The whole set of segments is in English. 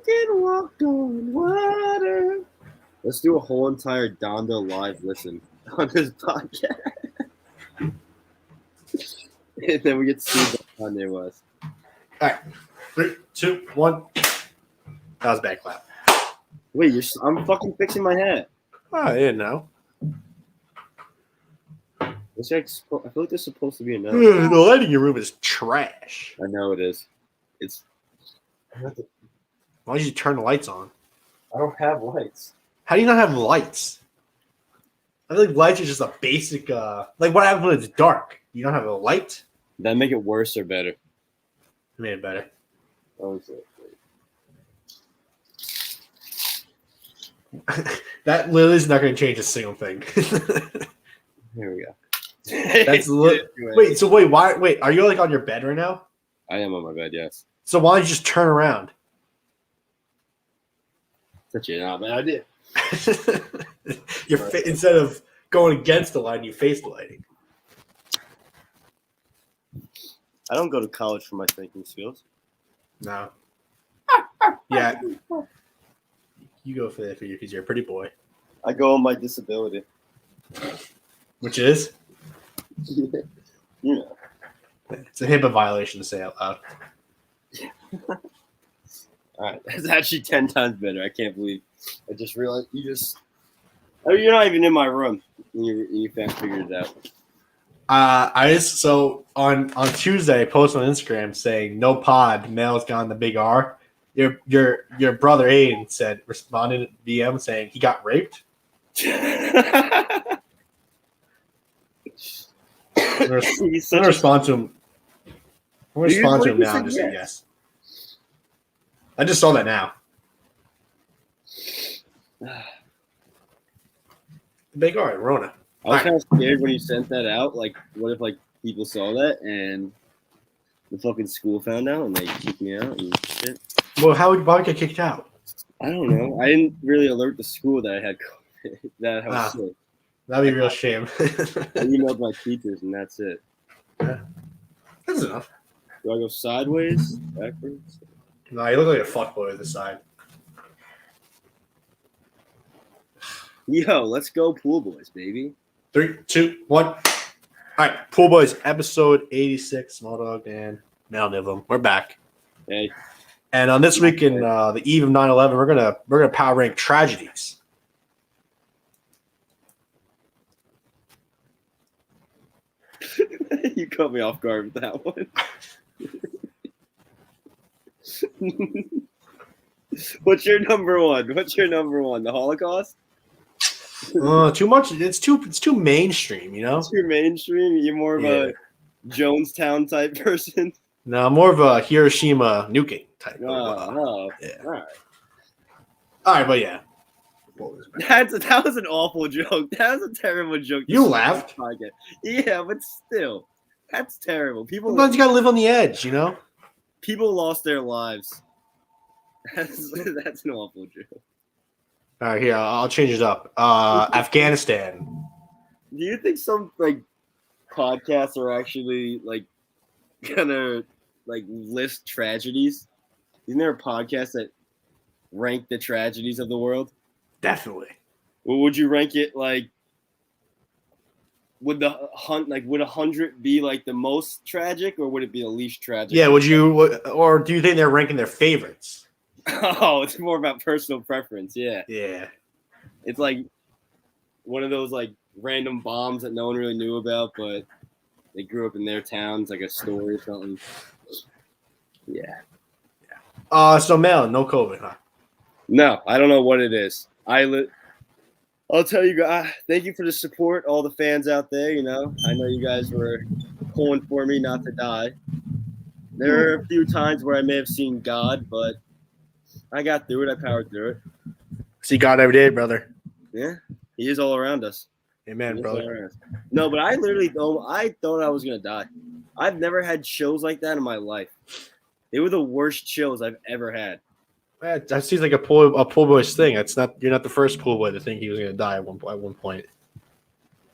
can walk on water. Let's do a whole entire Donda live listen on this podcast. And then we get sued by Kanye West. All right. 3, 2, 1. That was a bad clap. Wait, I'm fucking fixing my hat. Oh, I didn't know. I feel like there's supposed to be another. The lighting in your room is trash. I know it is. Why don't you turn the lights on? I don't have lights. How do you not have lights? I think lights are just a basic. Like what happens when it's dark? You don't have a light. Did that make it worse or better? It made it better. Oh, is it? That literally is not going to change a single thing. Here we go. That's wait. Are you like on your bed right now? I am on my bed. Yes. So why don't you just turn around? Such a not bad idea. Instead of going against the light, you face the lighting. I don't go to college for my thinking skills. No. Yeah. You go for that because you're a pretty boy. I go on my disability. Which is? You know. It's a HIPAA violation to say out loud. All right. That's actually 10 times better. I can't believe. I just realized you're not even in my room and you figured it out. So on Tuesday I posted on Instagram saying no pod, Mel's gone the big R. Your brother Aiden responded to DM saying he got raped. I'm gonna respond to him. I'm gonna respond to him now and just say yes. I just saw that now. The big R, Rona. I was kind of scared when you sent that out. Like, what if like people saw that and the fucking school found out and they kicked me out and shit? Well, how would Bob get kicked out? I don't know. I didn't really alert the school that I had COVID, that I was sick. That'd be a real shame. I emailed my teachers and that's it. Yeah. That's enough. Do I go sideways, backwards? No, you look like a fuckboy with the side. Yo, let's go Pool Boys, baby. 3, 2, 1. All right, Pool Boys, episode 86. Small Dog and Mel Nivum. We're back. Hey. And on this week in the eve of 9/11, we're gonna power rank tragedies. You caught me off guard with that one. What's your number one? The Holocaust? Too much. It's too mainstream, you know. It's too mainstream. You're more of a Jonestown type person. No, more of a Hiroshima nuking type. Yeah. All right, but yeah. That was an awful joke. That was a terrible joke. You laughed. Yeah, but still, that's terrible. Sometimes you gotta live on the edge, you know. People lost their lives. That's an awful joke. All right, here I'll change it up. Afghanistan. Do you think some like podcasts are actually like gonna like list tragedies? Isn't there a podcast that rank the tragedies of the world? Definitely. Well, would you rank it like? Would 100 be like the most tragic, or would it be the least tragic? Yeah. Or do you think they're ranking their favorites? Oh, it's more about personal preference. Yeah. Yeah. It's like one of those like random bombs that no one really knew about, but they grew up in their towns, like a story or something. Yeah. So Mel, no COVID, huh? No, I don't know what it is. I'll tell you guys, thank you for the support, all the fans out there. You know, I know you guys were pulling for me not to die. There are a few times where I may have seen God, but I got through it. I powered through it. See God every day, brother. Yeah, He is all around us. Amen, brother. No, but I literally I thought I was gonna die. I've never had chills like that in my life. They were the worst chills I've ever had. That seems like a pool boy's thing. You're not the first pool boy to think he was gonna die at one point.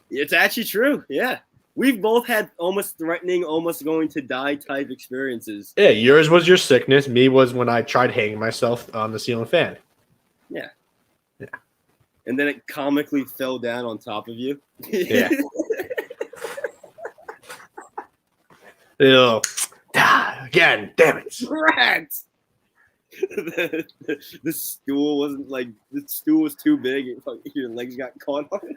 It's actually true. Yeah. We've both had almost threatening, almost going to die type experiences. Yeah, yours was your sickness. Me was when I tried hanging myself on the ceiling fan. Yeah. Yeah. And then it comically fell down on top of you. Yeah. Ew. Again, damn it. Rats. The stool wasn't like the stool was too big. Your legs got caught on it.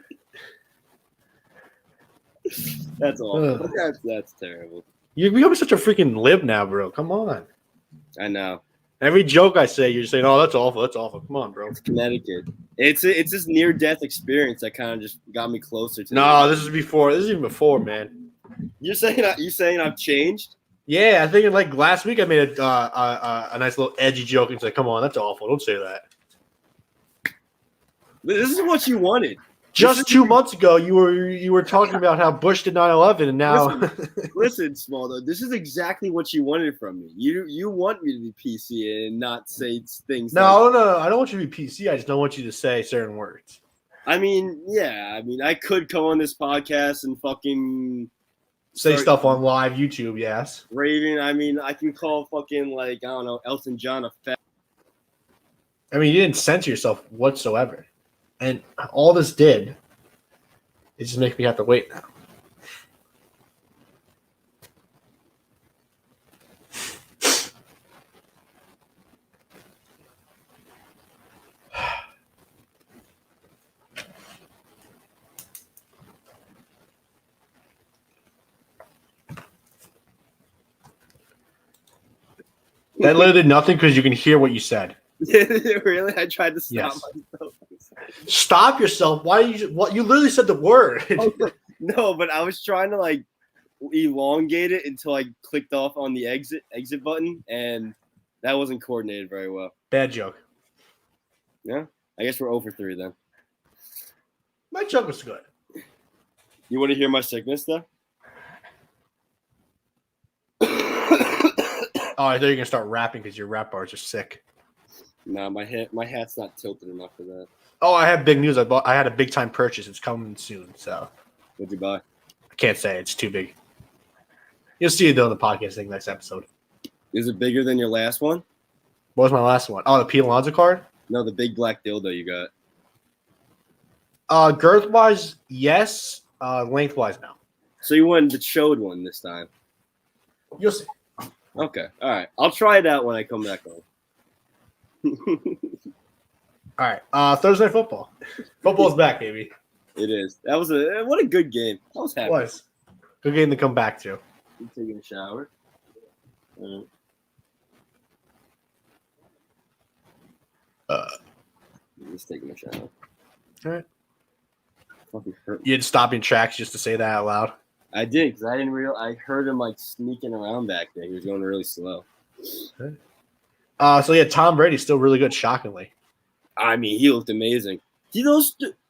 That's awful. That's terrible. You're becoming such a freaking lib now, bro. Come on. I know. Every joke I say, you're saying, "Oh, that's awful. That's awful." Come on, bro. It's Connecticut. It's this near death experience that kind of just got me closer to. No, this is before. This is even before, man. You're saying I've changed? Yeah, I think like last week I made a nice little edgy joke and said, "Come on, that's awful. Don't say that." This is what you wanted. Just 2 months ago, you were talking about how Bush did 9/11, and now listen, Small. This is exactly what you wanted from me. You want me to be PC and not say things. No, I don't want you to be PC. I just don't want you to say certain words. I mean, yeah. I mean, I could come on this podcast and fucking say stuff on live YouTube. Yes, raving. I mean, I can call fucking like I don't know Elton John a fat. I mean, you didn't censor yourself whatsoever. And all this did is just make me have to wait now. That literally did nothing because you can hear what you said. Really? I tried to stop myself. Stop yourself. Why you literally said the word. No, but I was trying to like elongate it until I clicked off on the exit button, and that wasn't coordinated very well. Bad joke. Yeah, I guess we're over 3 then. My joke was good. You want to hear my sickness though? Oh, I thought you were gonna start rapping because your rap bars are sick. No, my hat's not tilted enough for that. Oh, I have big news. I had a big time purchase. It's coming soon. So what'd you buy? I can't say. It's too big. You'll see it though in the podcast thing next episode. Is it bigger than your last one? What was my last one? Oh, the Pete Alonso card? No, the big black dildo you got. Girth wise, yes. Lengthwise, no. So you wanted the chode one this time? You'll see. Okay, all right. I'll try it out when I come back home. All right. Thursday night football. Football's back, baby. It is. That was what a good game. I was happy. It was. Good game to come back to. I'm taking a shower. Just taking a shower. All right. Fucking hurt. You had to stop in tracks just to say that out loud. I did because I didn't realize. I heard him like sneaking around back there. He was going really slow. So yeah, Tom Brady's still really good. Shockingly. I mean, he looked amazing. See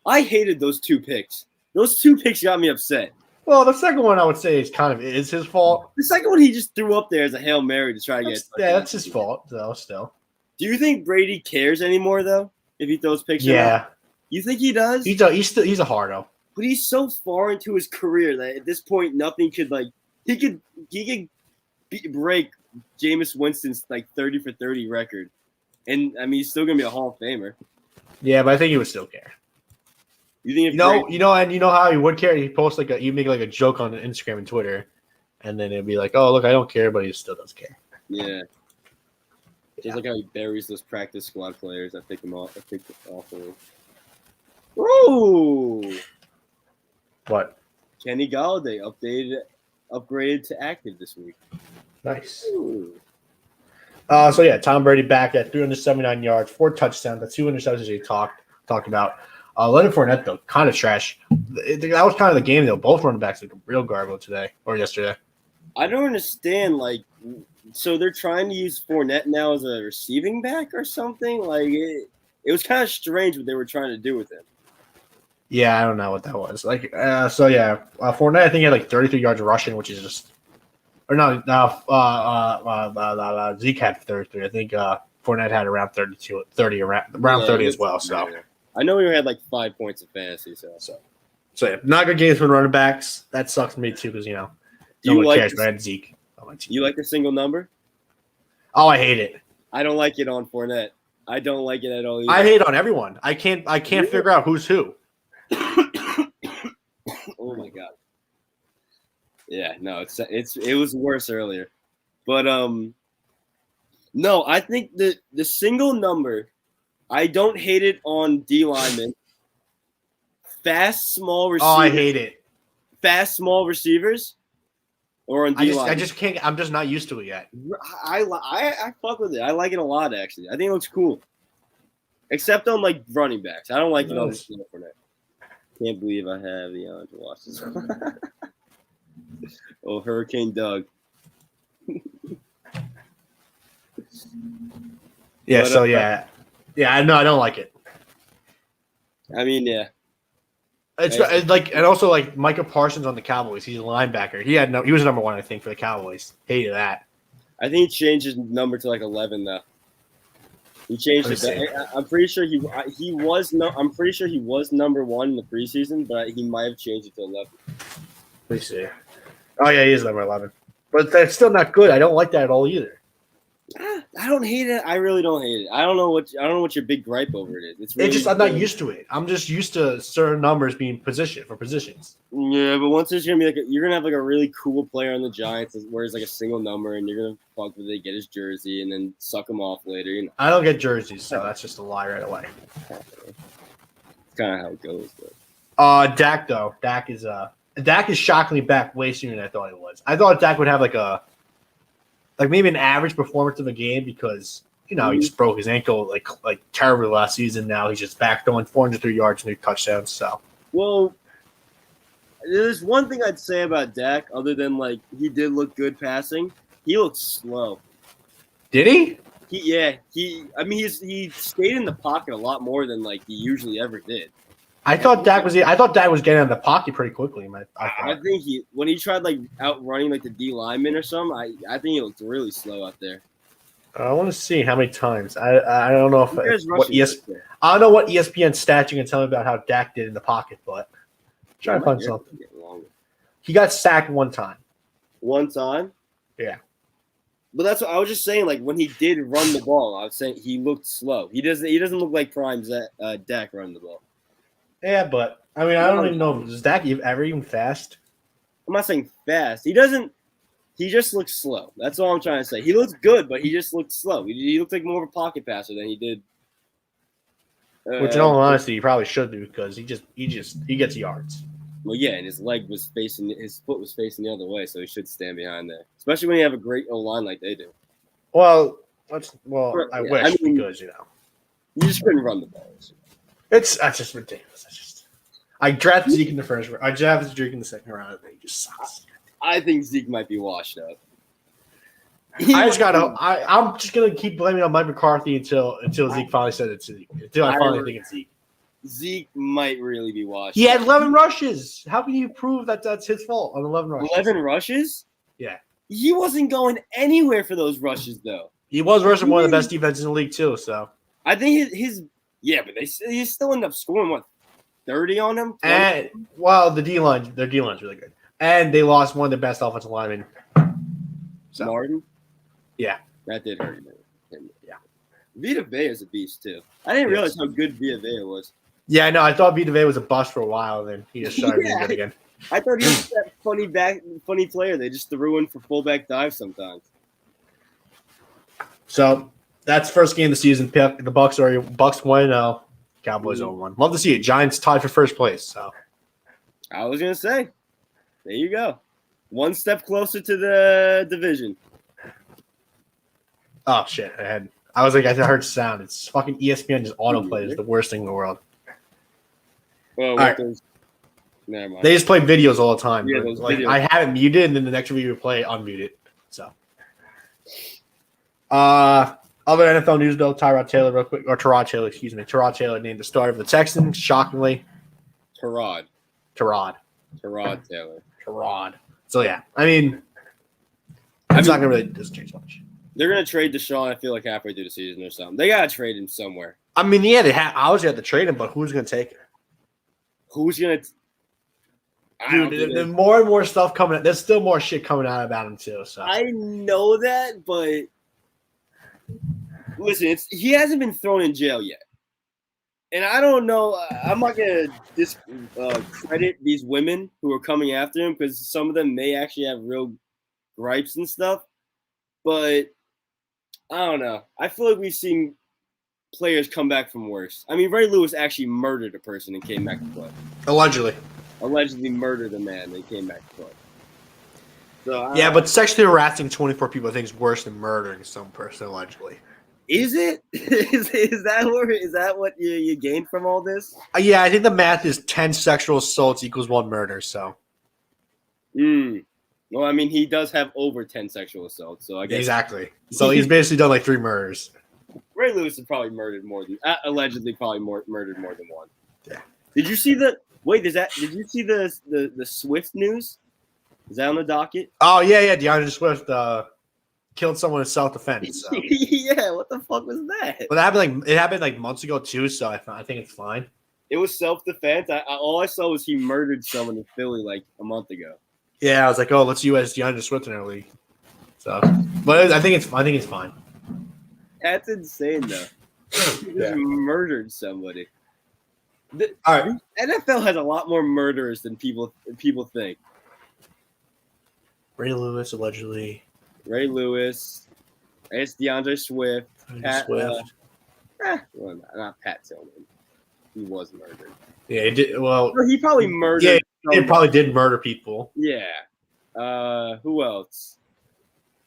I hated those 2 picks. Those 2 picks got me upset. Well, the second one I would say is his fault. The second one he just threw up there as a Hail Mary to try to get. Yeah, that's his fault though. Still. Do you think Brady cares anymore though? If he throws picks? Yeah. You think he does? He's a hardo. But he's so far into his career that at this point nothing could like he could break Jameis Winston's like 30 for 30 record, and I mean he's still gonna be a Hall of Famer. Yeah, but I think he would still care. You think? You know how he would care. He posts he'd make like a joke on Instagram and Twitter, and then it'd be like, "Oh, look, I don't care," but he still does care. Yeah. Just like how he buries those practice squad players. I pick them off. Of him. Ooh. What? Kenny Galladay upgraded to active this week. Nice. Ooh. So yeah, Tom Brady back at 379 yards, 4 touchdowns, the 2 interceptions he talked about. Leonard Fournette though, kind of trash. That was kind of the game though. Both running backs look real garbage today or yesterday. I don't understand. Like, so they're trying to use Fournette now as a receiving back or something. Like it was kind of strange what they were trying to do with him. Yeah, I don't know what that was. Like, so yeah, Fournette I think he had like 33 yards rushing, which is just, or no, Zeke had 33. I think Fournette had around 30 as well. So I know he had like 5 points of fantasy. So So yeah, not good games for running backs. That sucks for me too because no You one like cares. this- But I had Zeke on my team. You like the single number? Oh, I hate it. I don't like it on Fournette. I don't like it at all either. I hate it on everyone. I can't figure out who's who. Oh my god. Yeah, no, it was worse earlier. But no, I think the single number, I don't hate it on D linemen. Fast small receivers. Oh, I hate it. Fast small receivers or on D line. I just can't. I'm just not used to it yet. I fuck with it. I like it a lot actually. I think it looks cool. Except on like running backs. I don't like it on the field for that. Can't believe I have the to watch this. Oh, Hurricane Doug. Yeah. But, So yeah. I know. I don't like it. I mean, yeah. It's like, and also like Micah Parsons on the Cowboys. He's a linebacker. He was number one, I think, for the Cowboys. Hated that. I think he changed his number to like 11 though. He changed it. I'm pretty sure he was I'm pretty sure he was number one in the preseason, but he might have changed it to 11. Let me see. Oh yeah, he is number 11. But that's still not good. I don't like that at all either. I don't hate it. I really don't hate it. I don't know what your big gripe over it is. It's really I'm not used to it. I'm just used to certain numbers being positions. Yeah, but once there's gonna be you're gonna have like a really cool player on the Giants where it's like a single number, and you're gonna fuck with it, get his jersey, and then suck him off later. You know, I don't get jerseys, so that's just a lie right away. It's kind of how it goes. Dak though. Dak is shockingly back way sooner than I thought he was. I thought Dak would have maybe an average performance of a game because he just broke his ankle like terribly last season. Now he's just back throwing 403 yards and 3 touchdowns. So well, there's one thing I'd say about Dak other than he did look good passing. He looked slow. Did he? He stayed in the pocket a lot more than he usually ever did. I thought Dak was getting out of the pocket pretty quickly. I think when he tried outrunning the D lineman or something, I think he looked really slow out there. I want to see how many times. I don't know I don't know what ESPN stats you can tell me about how Dak did in the pocket, but try to find something. He got sacked one time. One time? Yeah. But that's what I was just saying. When he did run the ball, I was saying he looked slow. He doesn't look like prime Dak running the ball. Yeah, but I don't even know. Is Dak ever even fast? I'm not saying fast. He doesn't. He just looks slow. That's all I'm trying to say. He looks good, but he just looked slow. He looked like more of a pocket passer than he did. Which, in all honesty, he probably should do because he gets yards. Well, yeah, and his foot was facing the other way, so he should stand behind there. Especially when you have a great O line like they do. Well, I wish because you just couldn't run the ball. That's just ridiculous. I drafted Zeke in the first round. I drafted Zeke in the second round, and he just sucks. I think Zeke might be washed up. I'm just gonna keep blaming on Mike McCarthy until Zeke finally said it's Zeke. Until I finally think it's Zeke. Zeke might really be washed. He had 11 rushes. How can you prove that that's his fault on 11 rushes? 11 rushes? Yeah. He wasn't going anywhere for those rushes, though. He was rushing one of the best defenses in the league too. So I think but he still ended up scoring 30 on him. 20? And their D line's really good, and they lost one of the best offensive linemen. So. Martin. Yeah, that did hurt him. Yeah, Vita Vea is a beast too. I didn't realize how good Vita Vea was. Yeah, no, I thought Vita Vea was a bust for a while, and then he just started being good again. I thought he was that funny player. They just threw in for fullback dives sometimes. So that's first game of the season. The Bucks 1-0. Cowboys 0-1. Love to see it. Giants tied for first place. So I was gonna say, there you go, one step closer to the division. Oh shit! I was like, I heard sound. It's fucking ESPN just autoplay is the worst thing in the world. Well, right. Never mind. They just play videos all the time. Yeah, videos. I have it muted, and then the next video you play, unmute it. So, other NFL news though, Tyrod Taylor named the starter of the Texans. Shockingly, Tyrod Taylor. So yeah, it's not gonna really doesn't change much. They're gonna trade Deshaun. I feel like halfway through the season or something. They gotta trade him somewhere. They obviously have to trade him, but who's gonna take it? Who's gonna? I don't Dude, think there's more and more stuff coming out. There's still more shit coming out about him too. So I know that, but listen, he hasn't been thrown in jail yet. And I don't know. I'm not gonna discredit these women who are coming after him because some of them may actually have real gripes and stuff. But I don't know. I feel like we've seen players come back from worse. I mean, Ray Lewis actually murdered a person and came back to play. Allegedly murdered a man and came back to play. So yeah, but sexually harassing 24 people I think is worse than murdering some person allegedly. Is it? Is that what you gained from all this? Yeah, I think the math is 10 sexual assaults equals 1 murder. So. Well, I mean, he does have over 10 sexual assaults, so I guess Exactly. So he's basically done like 3 murders. Ray Lewis has probably murdered more than allegedly murdered more than 1. Yeah. Did you see the Did you see the Swift news? Is that on the docket? Oh yeah, DeAndre Swift killed someone in self-defense. So. Yeah, what the fuck was that? But it happened like months ago too, so I think it's fine. It was self-defense. All I saw was he murdered someone in Philly like a month ago. Yeah, I was like, oh, let's use DeAndre Swift in our league. So, but I think it's fine. That's insane, though. He just murdered somebody. All right, NFL has a lot more murderers than people think. Ray Lewis allegedly. Ray Lewis. It's DeAndre Swift. Swift. Well, not Pat Tillman. He was murdered. Yeah, he did. Well, Or he probably murdered. Yeah, he probably did murder people. Yeah. Who else?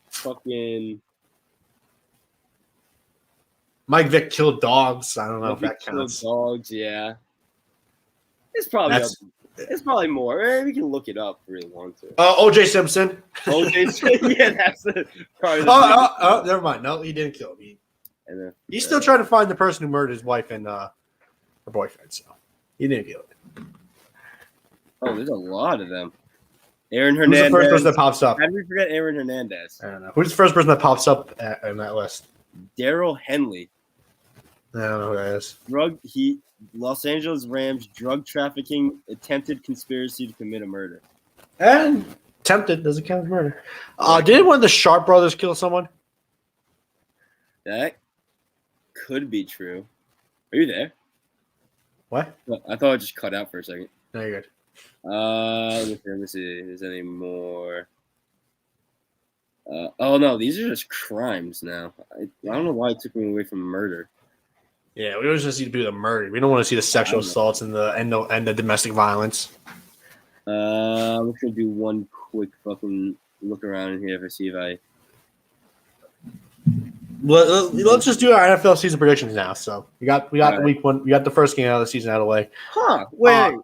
Fucking Mike Vick killed dogs. I don't know if that counts. Dogs, yeah. It's probably more. We can look it up if we really want to. O.J. Simpson. Yeah, that's probably. Never mind. No, he didn't kill him. He's still uh, trying to find the person who murdered his wife and her boyfriend. So he didn't kill it. Oh, there's a lot of them. Aaron Who's Hernandez. the first person that pops up? How did we forget Aaron Hernandez? I don't know. Who's the first person that pops up on that list? Daryl Henley. I don't know who that is. Los Angeles Rams drug trafficking attempted conspiracy to commit a murder. And attempted doesn't count as murder. Didn't one of the Sharp brothers kill someone? That could be true. Are you there? What? I thought I just cut out for a second. No, you're good. Let me see if there's any more. Oh no, these are just crimes now. I don't know why it took me away from murder. Yeah, we always just see people that murdered. We don't want to see the sexual assaults and the domestic violence. I'm just gonna do one quick fucking look around in here to see if I. Let's just do our NFL season predictions now. So we got right. week 1. We got the first game out of the season out of the way. Huh? Wait.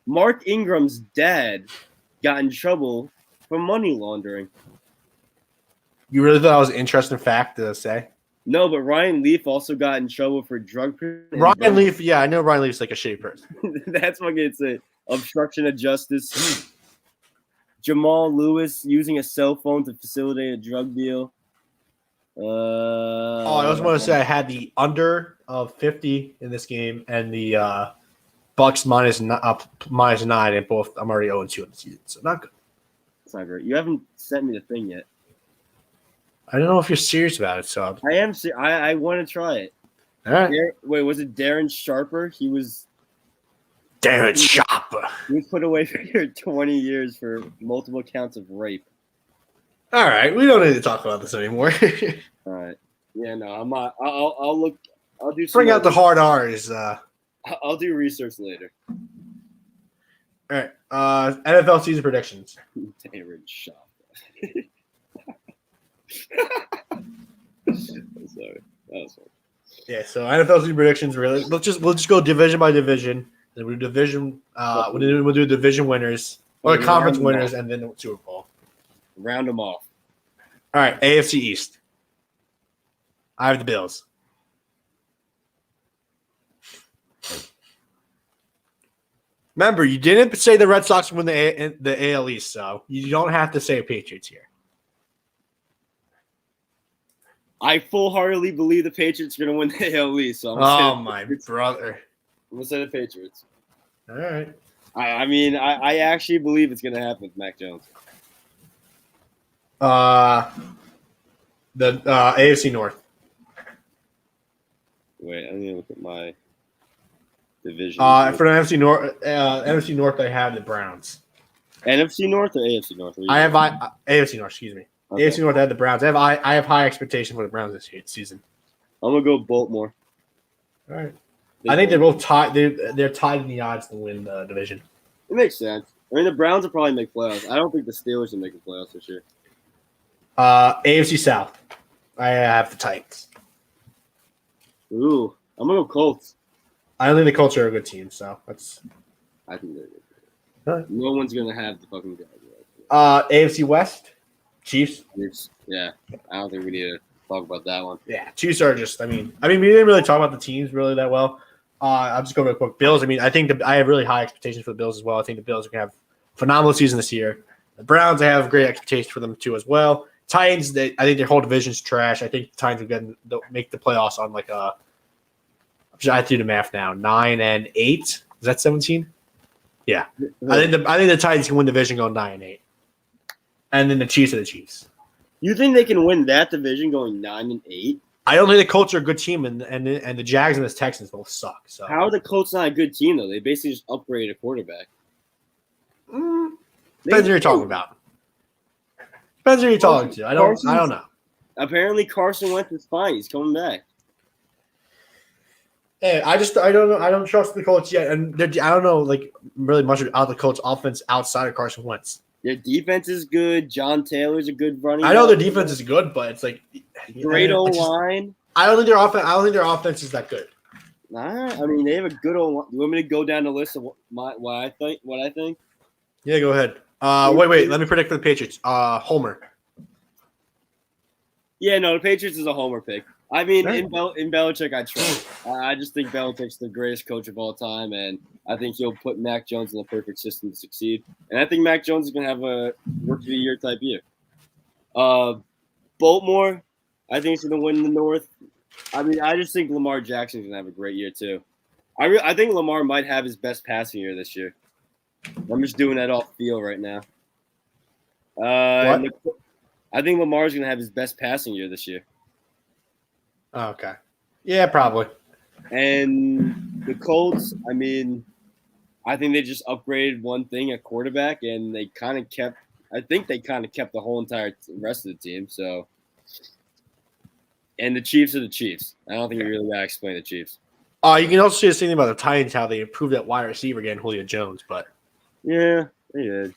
Mark Ingram's dad got in trouble for money laundering. You really thought that was an interesting fact to say? No, but Ryan Leaf also got in trouble for drug. Ryan Leaf, yeah, I know Ryan Leaf's like a shitty person. That's what it's a obstruction of justice. Jamal Lewis using a cell phone to facilitate a drug deal. I also want to say I had the under of 50 in this game and the Bucks minus 9, and both. I'm already 0-2 in the season, so not good. It's not great. You haven't sent me the thing yet. I don't know if you're serious about it, so I am. I want to try it. All right. Wait, was it Darren Sharper? He was Darren Sharper. He was put away for 20 years for multiple counts of rape. All right, we don't need to talk about this anymore. All right. Yeah, no, I'm not. I'll look. I'll do. Bring out the hard R's. I'll do research later. All right. NFL season predictions. Darren Sharper. I'm sorry. That was funny. Yeah, so NFL season predictions. Really, we'll just go division by division. Then we'll do division. We'll do division winners or conference winners, and then the Super Bowl. Round them off. All right, AFC East. I have the Bills. Remember, you didn't say the Red Sox win the AL East, so you don't have to say Patriots here. I full-heartedly believe the Patriots are going to win the AL East. So my brother. I'm going to say the Patriots. All right. I actually believe it's gonna happen with Mac Jones. The AFC North. Wait, I'm gonna look at my division. For the NFC North, I have the Browns. NFC North or AFC North? I have AFC North. Excuse me. Okay. AFC North. I have the Browns. I have high expectation for the Browns this season. I'm gonna go Baltimore. All right. I think they're both tied. They're tied in the odds to win the division. It makes sense. I mean, the Browns will probably make playoffs. I don't think the Steelers will make the playoffs this year. AFC South. I have the Titans. Ooh, I'm gonna go Colts. I don't think the Colts are a good team, so that's. I think they're good. Huh. No one's gonna have the fucking guys. AFC West. Chiefs. Yeah, I don't think we need to talk about that one. Yeah, Chiefs are just. I mean, we didn't really talk about the teams really that well. I'll just go real quick. Bills. I mean, I think I have really high expectations for the Bills as well. I think the Bills are gonna have a phenomenal season this year. The Browns, I have great expectations for them too as well. Titans, I think their whole division's trash. I think the Titans will make the playoffs on like a. I do the math now. 9-8. Is that 17? Yeah, I think the Titans can win the division going 9-8, and then the Chiefs are the Chiefs. You think they can win that division going 9-8? I don't think the Colts are a good team, and the Jags and the Texans both suck. So how are the Colts not a good team though? They basically just upgraded a quarterback. Depends who you're talking about. Depends who you're talking to. I don't know. Apparently Carson Wentz is fine. He's coming back. Hey, I don't know. I don't trust the Colts yet, and I don't know like really much about the Colts offense outside of Carson Wentz. Their defense is good. John Taylor's a good running. I know their defense is good, but it's like great O line. I don't think their offense is that good. Nah, I mean they have a good O line. You want me to go down the list of what I think? Yeah, go ahead. Wait. Let me predict for the Patriots. Homer. Yeah, no, the Patriots is a homer pick. I mean, in Belichick, I trust. I just think Belichick's the greatest coach of all time, and I think he'll put Mac Jones in the perfect system to succeed. And I think Mac Jones is going to have a rookie of the year type year. Baltimore, I think he's going to win the North. I mean, I just think Lamar Jackson's going to have a great year too. I think Lamar might have his best passing year this year. I'm just doing that off field right now. I think Lamar's going to have his best passing year this year. Oh, okay. Yeah, probably. And the Colts, I mean, I think they just upgraded one thing at quarterback, and they kind of kept – I think they kind of kept the whole entire rest of the team. So, and the Chiefs are the Chiefs. I don't think you really got to explain the Chiefs. You can also see the same thing about the Titans, how they improved that wide receiver again, Julio Jones. But yeah, they did.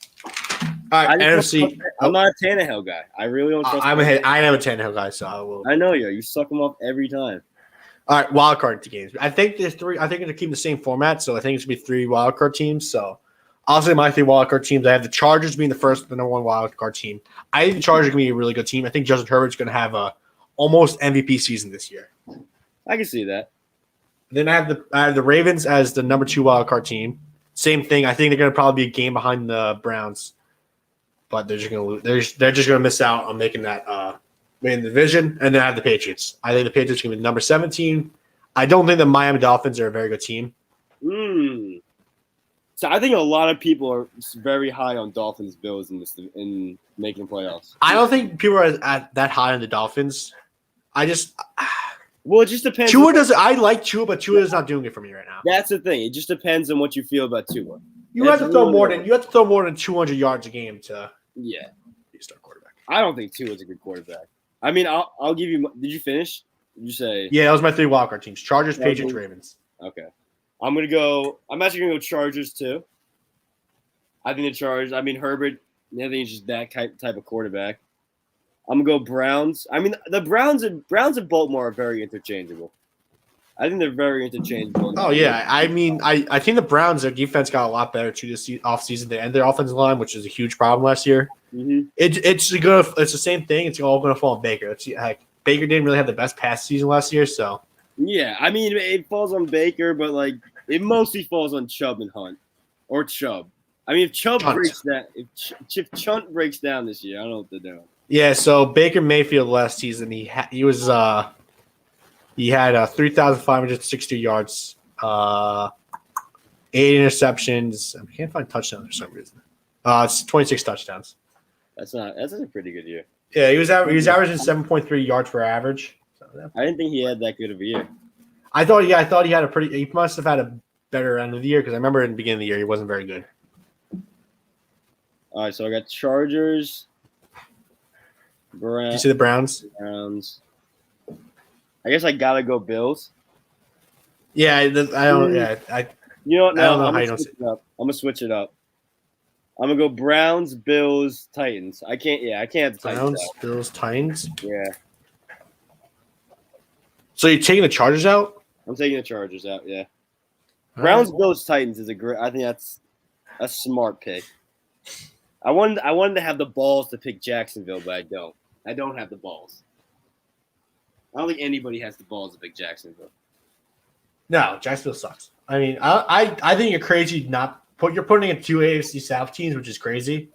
All right, NFC. I'm not a Tannehill guy. I really don't trust him. I am a Tannehill guy, so I will. I know you. You suck him off every time. All right, wild card games. I think there's three. I think they're keeping the same format, so I think it's gonna be 3 wild card teams. So I'll say my 3 wild card teams. I have the Chargers being the number 1 wild card team. I think the Chargers are gonna be a really good team. I think Justin Herbert's gonna have a almost MVP season this year. I can see that. Then I have the Ravens as the number 2 wild card team. Same thing. I think they're gonna probably be a game behind the Browns, but they're just gonna lose. They're just gonna miss out on making that in the division. And then I have the Patriots. I think the Patriots are gonna be the number 17. I don't think the Miami Dolphins are a very good team. So I think a lot of people are very high on Dolphins Bills in making playoffs. I don't think people are at that high on the Dolphins. Well, it just depends. I like Tua, but Tua is not doing it for me right now. That's the thing. It just depends on what you feel about Tua. You have to throw more than 200 yards a game to be a star quarterback. I don't think Tua is a good quarterback. I mean, I'll give you. Did you finish? Did you say? Yeah, that was my 3 wildcard teams: Chargers, Patriots, Ravens. Okay, I'm actually gonna go Chargers too. I think the Chargers. I mean, Herbert. I think he's just that type of quarterback. I'm gonna go Browns. I mean, the Browns and Baltimore are very interchangeable. I think they're very interchangeable. Oh yeah, I mean, I think the Browns, their defense got a lot better too this offseason. They ended their offensive line, which is a huge problem last year. Mm-hmm. It's the same thing. It's all going to fall on Baker. Baker didn't really have the best pass season last year, so yeah. I mean, it falls on Baker, but like it mostly falls on Chubb and Hunt or Chubb. I mean, if Chubb breaks down, if Chunt breaks down this year, I don't know what they're doing. Yeah, so Baker Mayfield last season he had 3,560 yards, 8 interceptions. I can't find touchdowns for some reason. It's 26 touchdowns. That's a pretty good year. Yeah, he was averaging 7.3 yards per average. So, yeah. I didn't think he had that good of a year. I thought he had he must have had a better end of the year because I remember in the beginning of the year he wasn't very good. All right, so I got Chargers, Did you see the Browns? Browns. I guess I gotta go Bills. Yeah, I don't. Yeah, You know what? No, I don't know I'm how you gonna don't switch it up. I'm gonna switch it up. I'm gonna go Browns, Bills, Titans. I can't have the Titans Browns, out. Bills, Titans. Yeah, So you're taking the Chargers out? I'm taking the Chargers out. Yeah, Browns, Bills, Titans is a great. I think that's a smart pick. I wanted to have the balls to pick Jacksonville, but I don't. I don't have the balls. I don't think anybody has the balls to pick Jacksonville. No, Jacksonville sucks. I mean, I think you're crazy not you're putting in 2 AFC South teams, which is crazy.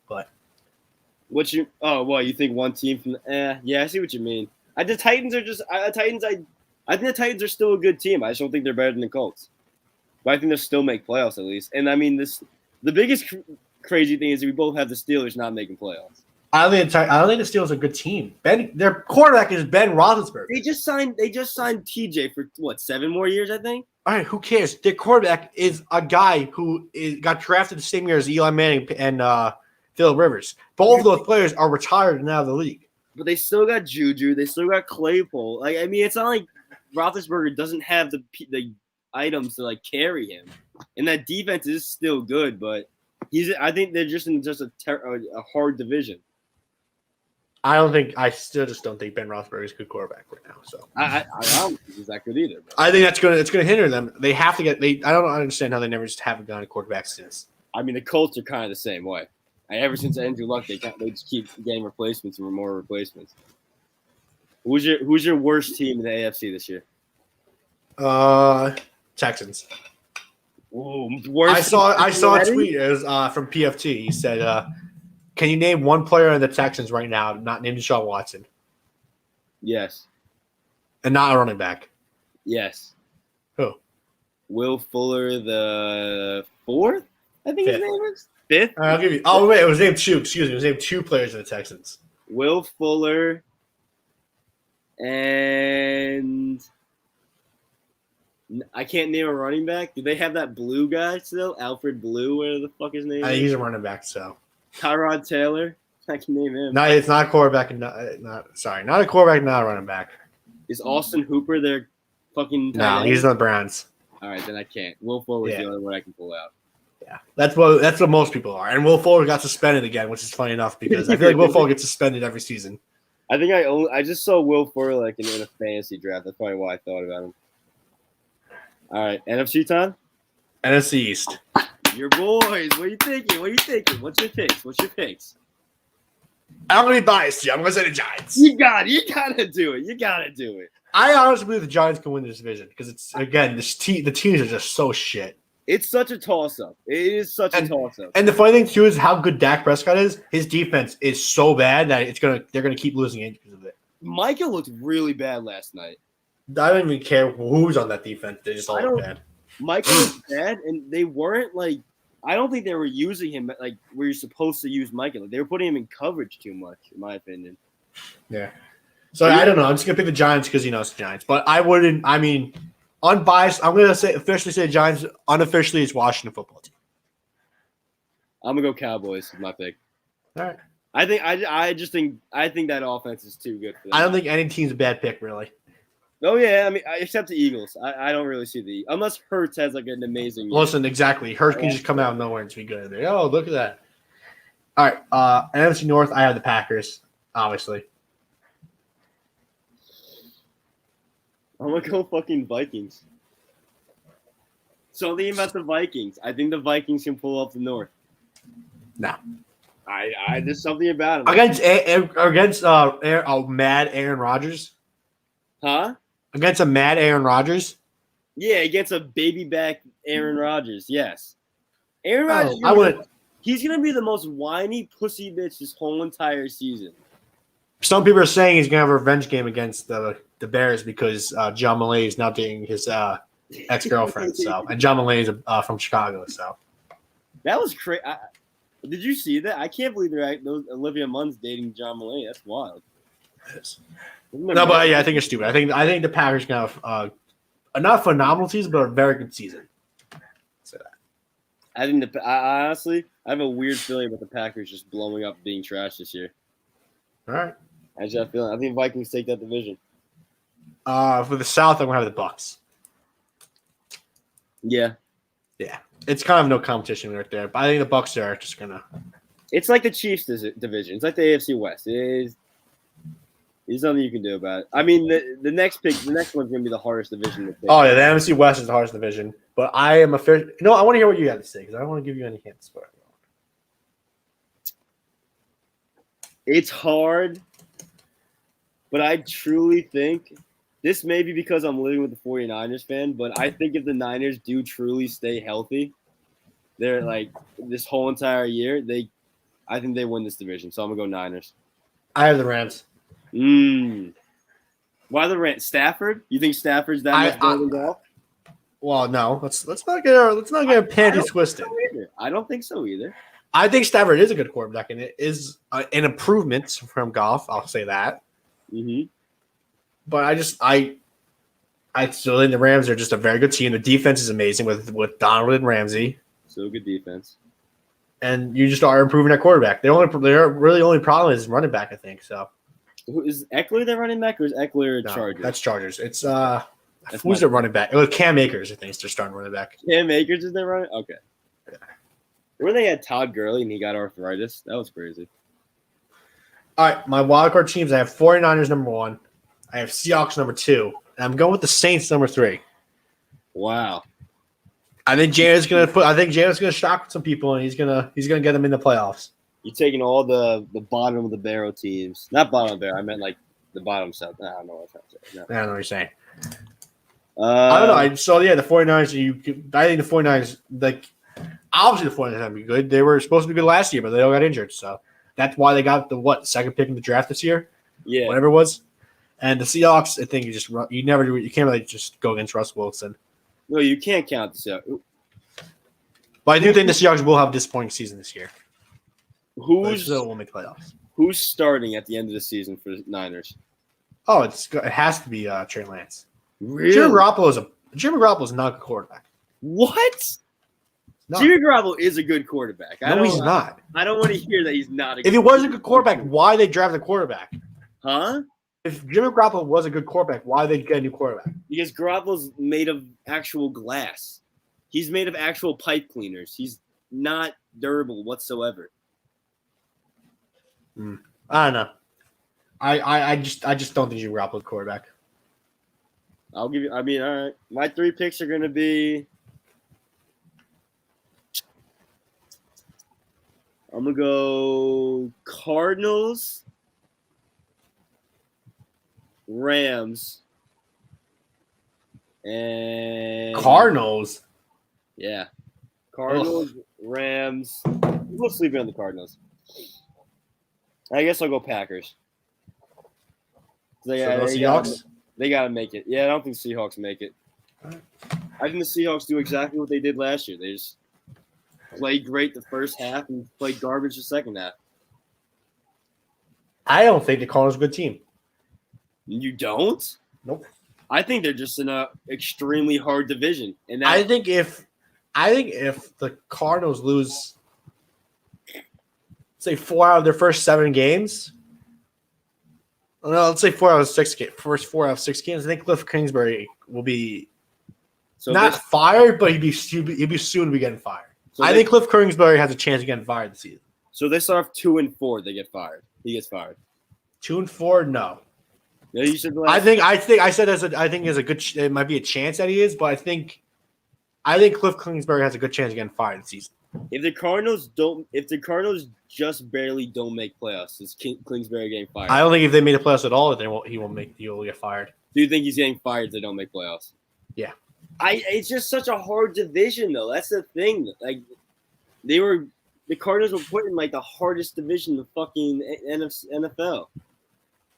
But you think one team from yeah, I see what you mean. The Titans are just Titans. I think the Titans are still a good team. I just don't think they're better than the Colts. But I think they'll still make playoffs at least. And I mean, the biggest crazy thing is that we both have the Steelers not making playoffs. I don't think the Steelers are a good team. Their quarterback is Ben Roethlisberger. They just signed TJ for what, 7 more years, I think. All right, who cares? Their quarterback is a guy who got drafted the same year as Eli Manning and Phillip Rivers. Both of those players are retired and out of the league. But they still got Juju. They still got Claypool. Like, I mean, it's not like Roethlisberger doesn't have the items to like carry him, and that defense is still good. But I think they're just in a hard division. I still just don't think Ben Roethlisberger is a good quarterback right now. So I don't think he's that good either. Bro. I think it's gonna hinder them. They have to get. I don't understand how they never just haven't gotten a quarterback since. I mean, the Colts are kind of the same way. Ever since Andrew Luck, they just keep getting replacements and more replacements. Who's your worst team in the AFC this year? Texans. Ooh, I saw a tweet. It was from PFT. He said, "Can you name one player in the Texans right now not named Deshaun Watson?" Yes. And not a running back. Yes. Who? Will Fuller, the 4th. I think his name is 5th. I'll give you. Oh wait, it was named 2. Excuse me, it was named 2 players in the Texans. Will Fuller and I can't name a running back. Do they have that blue guy still? Alfred Blue, whatever the fuck his name is? He's a running back, so. Tyrod Taylor. I can name him. No, it's not a quarterback and not a quarterback, not a running back. Is Austin Hooper their fucking No, he's on the Browns. All right, then I can't. Will Fuller is the only one I can pull out. Yeah, that's what most people are. And Will Fuller got suspended again, which is funny enough because I feel like Will Fuller gets suspended every season. I think I just saw Will Fuller like in a fantasy draft. That's probably why I thought about him. All right, NFC time? NFC East. Your boys. What are you thinking? What's your picks? I'm going to be biased here. I'm going to say the Giants. You gotta do it. I honestly believe the Giants can win this division because it's, again, the teams are just so shit. It's such a toss-up. It is such a toss-up. And the funny thing, too, is how good Dak Prescott is. His defense is so bad that they're going to keep losing games because of it. Micah looked really bad last night. I don't even care who's on that defense. They just all look bad. Micah was bad, and they weren't like – I don't think they were using him like where you're supposed to use Micah. Like, they were putting him in coverage too much, in my opinion. Yeah. So, I don't know. I'm just going to pick the Giants because, it's the Giants. But I wouldn't – I mean – unbiased, I'm going to officially say Giants. Unofficially, it's Washington football team. I'm going to go Cowboys with my pick. All right. I think that offense is too good for them. I don't think any team's a bad pick, really. Oh, yeah. I mean, except the Eagles. I don't really see unless Hurts has like an amazing year. Listen, exactly. Hurts can just come out of nowhere and be good. Oh, look at that. All right. NFC North, I have the Packers, obviously. I'm going to go fucking Vikings. Something about the Vikings. I think the Vikings can pull off the North. No. There's something about them. Against mad Aaron Rodgers? Huh? Against a mad Aaron Rodgers? Yeah, against a baby back Aaron Rodgers, yes. Aaron Rodgers, he's going to be the most whiny pussy bitch this whole entire season. Some people are saying he's going to have a revenge game against the Bears because John Malay is now dating his ex-girlfriend. So, and John Mulaney's from Chicago. So, That was crazy. Did you see that? I can't believe Olivia Munn's dating John Mulaney. That's wild. no, but yeah, I think it's stupid. I think the Packers gonna have not a phenomenal season, but a very good season. So I think I honestly, I have a weird feeling about the Packers just blowing up, being trash this year. all right. I just have a feeling. I think Vikings take that division. For the South, I'm gonna have the Bucks. Yeah, Yeah, it's kind of no competition right there. But I think the Bucks are just gonna. it's like the Chiefs division. It's like the AFC West. It is. There's nothing you can do about it. I mean, the next one's gonna be the hardest division to pick. Oh yeah, the NFC West is the hardest division. But I am a fair. No, I want to hear what you got to say because I don't want to give you any hints. But It's hard, but I truly think this may be because I'm living with the 49ers fan, but I think if the Niners do truly stay healthy, they're like this whole entire year, I think they win this division. So I'm gonna go Niners. I have the Rams. Why the Rams? Stafford? You think Stafford's that much better than Goff? Well, no, let's not get our panties twisted. I don't think so either. I think Stafford is a good quarterback, and it is an improvement from Goff. I'll say that. Mm-hmm. But I still think the Rams are just a very good team. The defense is amazing with Donald and Ramsey, So good defense. and you just are improving at quarterback. Their really only problem is running back, I think. So Who is Eckler their running back, or is Eckler no, Chargers? that's Chargers. It's That's who's their running back? It was Cam Akers, I think, is their starting running back. Cam Akers is their running. Okay. When they had Todd Gurley and he got arthritis, that was crazy. All right, my wildcard teams. I have 49ers number 1. I have Seahawks number 2, and I'm going with the Saints number 3. Wow. I think Jameis gonna shock some people, and he's gonna get them in the playoffs. You're taking all the bottom of the barrel teams. Not bottom of the barrel. I meant like the bottom south. I don't know what I'm trying to say. No. I don't know what you're saying. I don't know. So yeah, the 49ers. I think the 49ers, like, obviously the 49ers have to be good. They were supposed to be good last year, but they all got injured. So that's why they got the second pick in the draft this year, Yeah. whatever it was. And the Seahawks, I think you can't really just go against Russ Wilson. No, you can't count the Seahawks. But I do think the Seahawks will have a disappointing season this year. But they Who's still will make playoffs. who's starting at the end of the season for the Niners? Oh, it has to be Trey Lance. Really? Jimmy Garoppolo is not a good quarterback. What? No. Jimmy Garoppolo is a good quarterback. No, he's not. I don't want to hear that he's not a good If he was a good quarterback, why they draft a quarterback? Huh? If Jimmy Garoppolo was a good quarterback, why they get a new quarterback? Because Garoppolo's made of actual glass. He's made of actual pipe cleaners. He's not durable whatsoever. I don't know. I just don't think Jimmy Garoppolo's a quarterback. I'll give you. I mean, all right. My 3 picks are going to be. I'm going to go Cardinals, Rams, and Cardinals. Yeah, Cardinals, Rams. We'll sleep on the Cardinals. I guess I'll go Packers. They Seahawks. They got to make it. Yeah, I don't think Seahawks make it. Right. I think the Seahawks do exactly what they did last year. They just played great the first half and played garbage the second half. I don't think the Cardinals are a good team. You don't? Nope. I think they're just in a extremely hard division. And I think if the Cardinals lose, say 4 out of their first 7 games. No, let's say 4 out of 6 games. First 4 out of 6 games. I think Cliff Kingsbury will be not fired, but he'd be soon to be getting fired. So I think Cliff Kingsbury has a chance of getting fired this season. So they start off 2-4. They get fired. He gets fired. 2-4, no. No, you said I think there's a good. It might be a chance that he is, but I think Cliff Kingsbury has a good chance of getting fired this season. If the Cardinals just barely don't make playoffs, is Kingsbury getting fired? I don't think if they made the playoffs at all, then he will get fired. Do you think he's getting fired if they don't make playoffs? Yeah. It's just such a hard division, though. That's the thing. Like, the Cardinals were put in like the hardest division in the fucking NFL.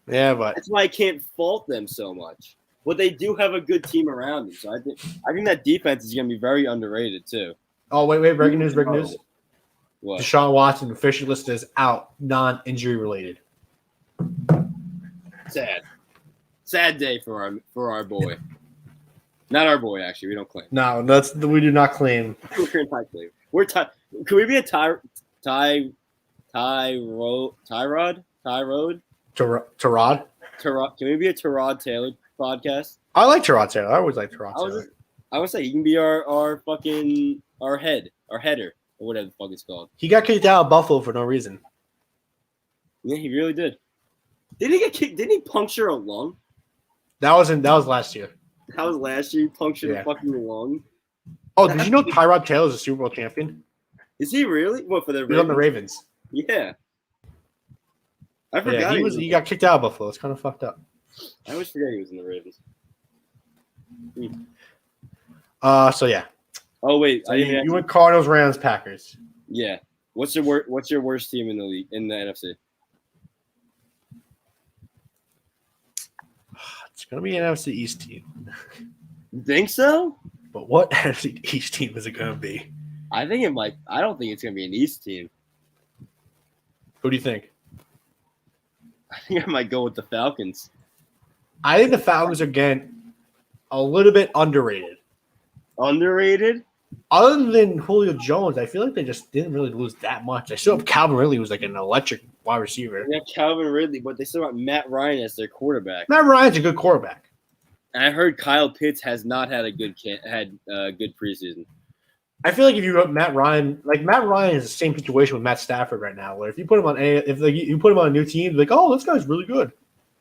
Yeah, but that's why I can't fault them so much. but they do have a good team around them. So I think that defense is going to be very underrated too. Oh, wait. Breaking news. What? Deshaun Watson officially listed as out, non-injury related. Sad day for our boy. Not our boy, actually. We don't claim. No, we do not claim. We're Ty. Can we be a Tyrod? Tarod? Can we be a Tyrod Taylor podcast? I like Tarod Taylor. I always like Tarod Taylor. I would say he can be our header, or whatever the fuck it's called. He got kicked out of Buffalo for no reason. Yeah, he really did. Didn't he get kicked? Didn't he puncture a lung? That was last year. That was last year. He punctured a fucking lung. Oh, did you know Tyrod Taylor is a Super Bowl champion? Is he really? What, for the Ravens? He's on the Ravens. Yeah. I forgot. Yeah, he got kicked out of Buffalo. It's kind of fucked up. I always forget he was in the Ravens. So yeah. Oh wait, so you went Cardinals, Rams, Packers. Yeah. What's your worst team in the league, in the NFC? It's gonna be an NFC East team. You think so? But what NFC East team is it gonna be? I don't think it's gonna be an East team. Who do you think? I think I might go with the Falcons. I think the Falcons are again a little bit underrated. Underrated? Other than Julio Jones, I feel like they just didn't really lose that much. I still have Calvin Ridley, who's like an electric wide receiver. They have Calvin Ridley, but they still got Matt Ryan as their quarterback. Matt Ryan's a good quarterback. And I heard Kyle Pitts has not had a good preseason. I feel like if you put Matt Ryan is the same situation with Matt Stafford right now, where if you put him on you put him on a new team, like, oh, this guy's really good.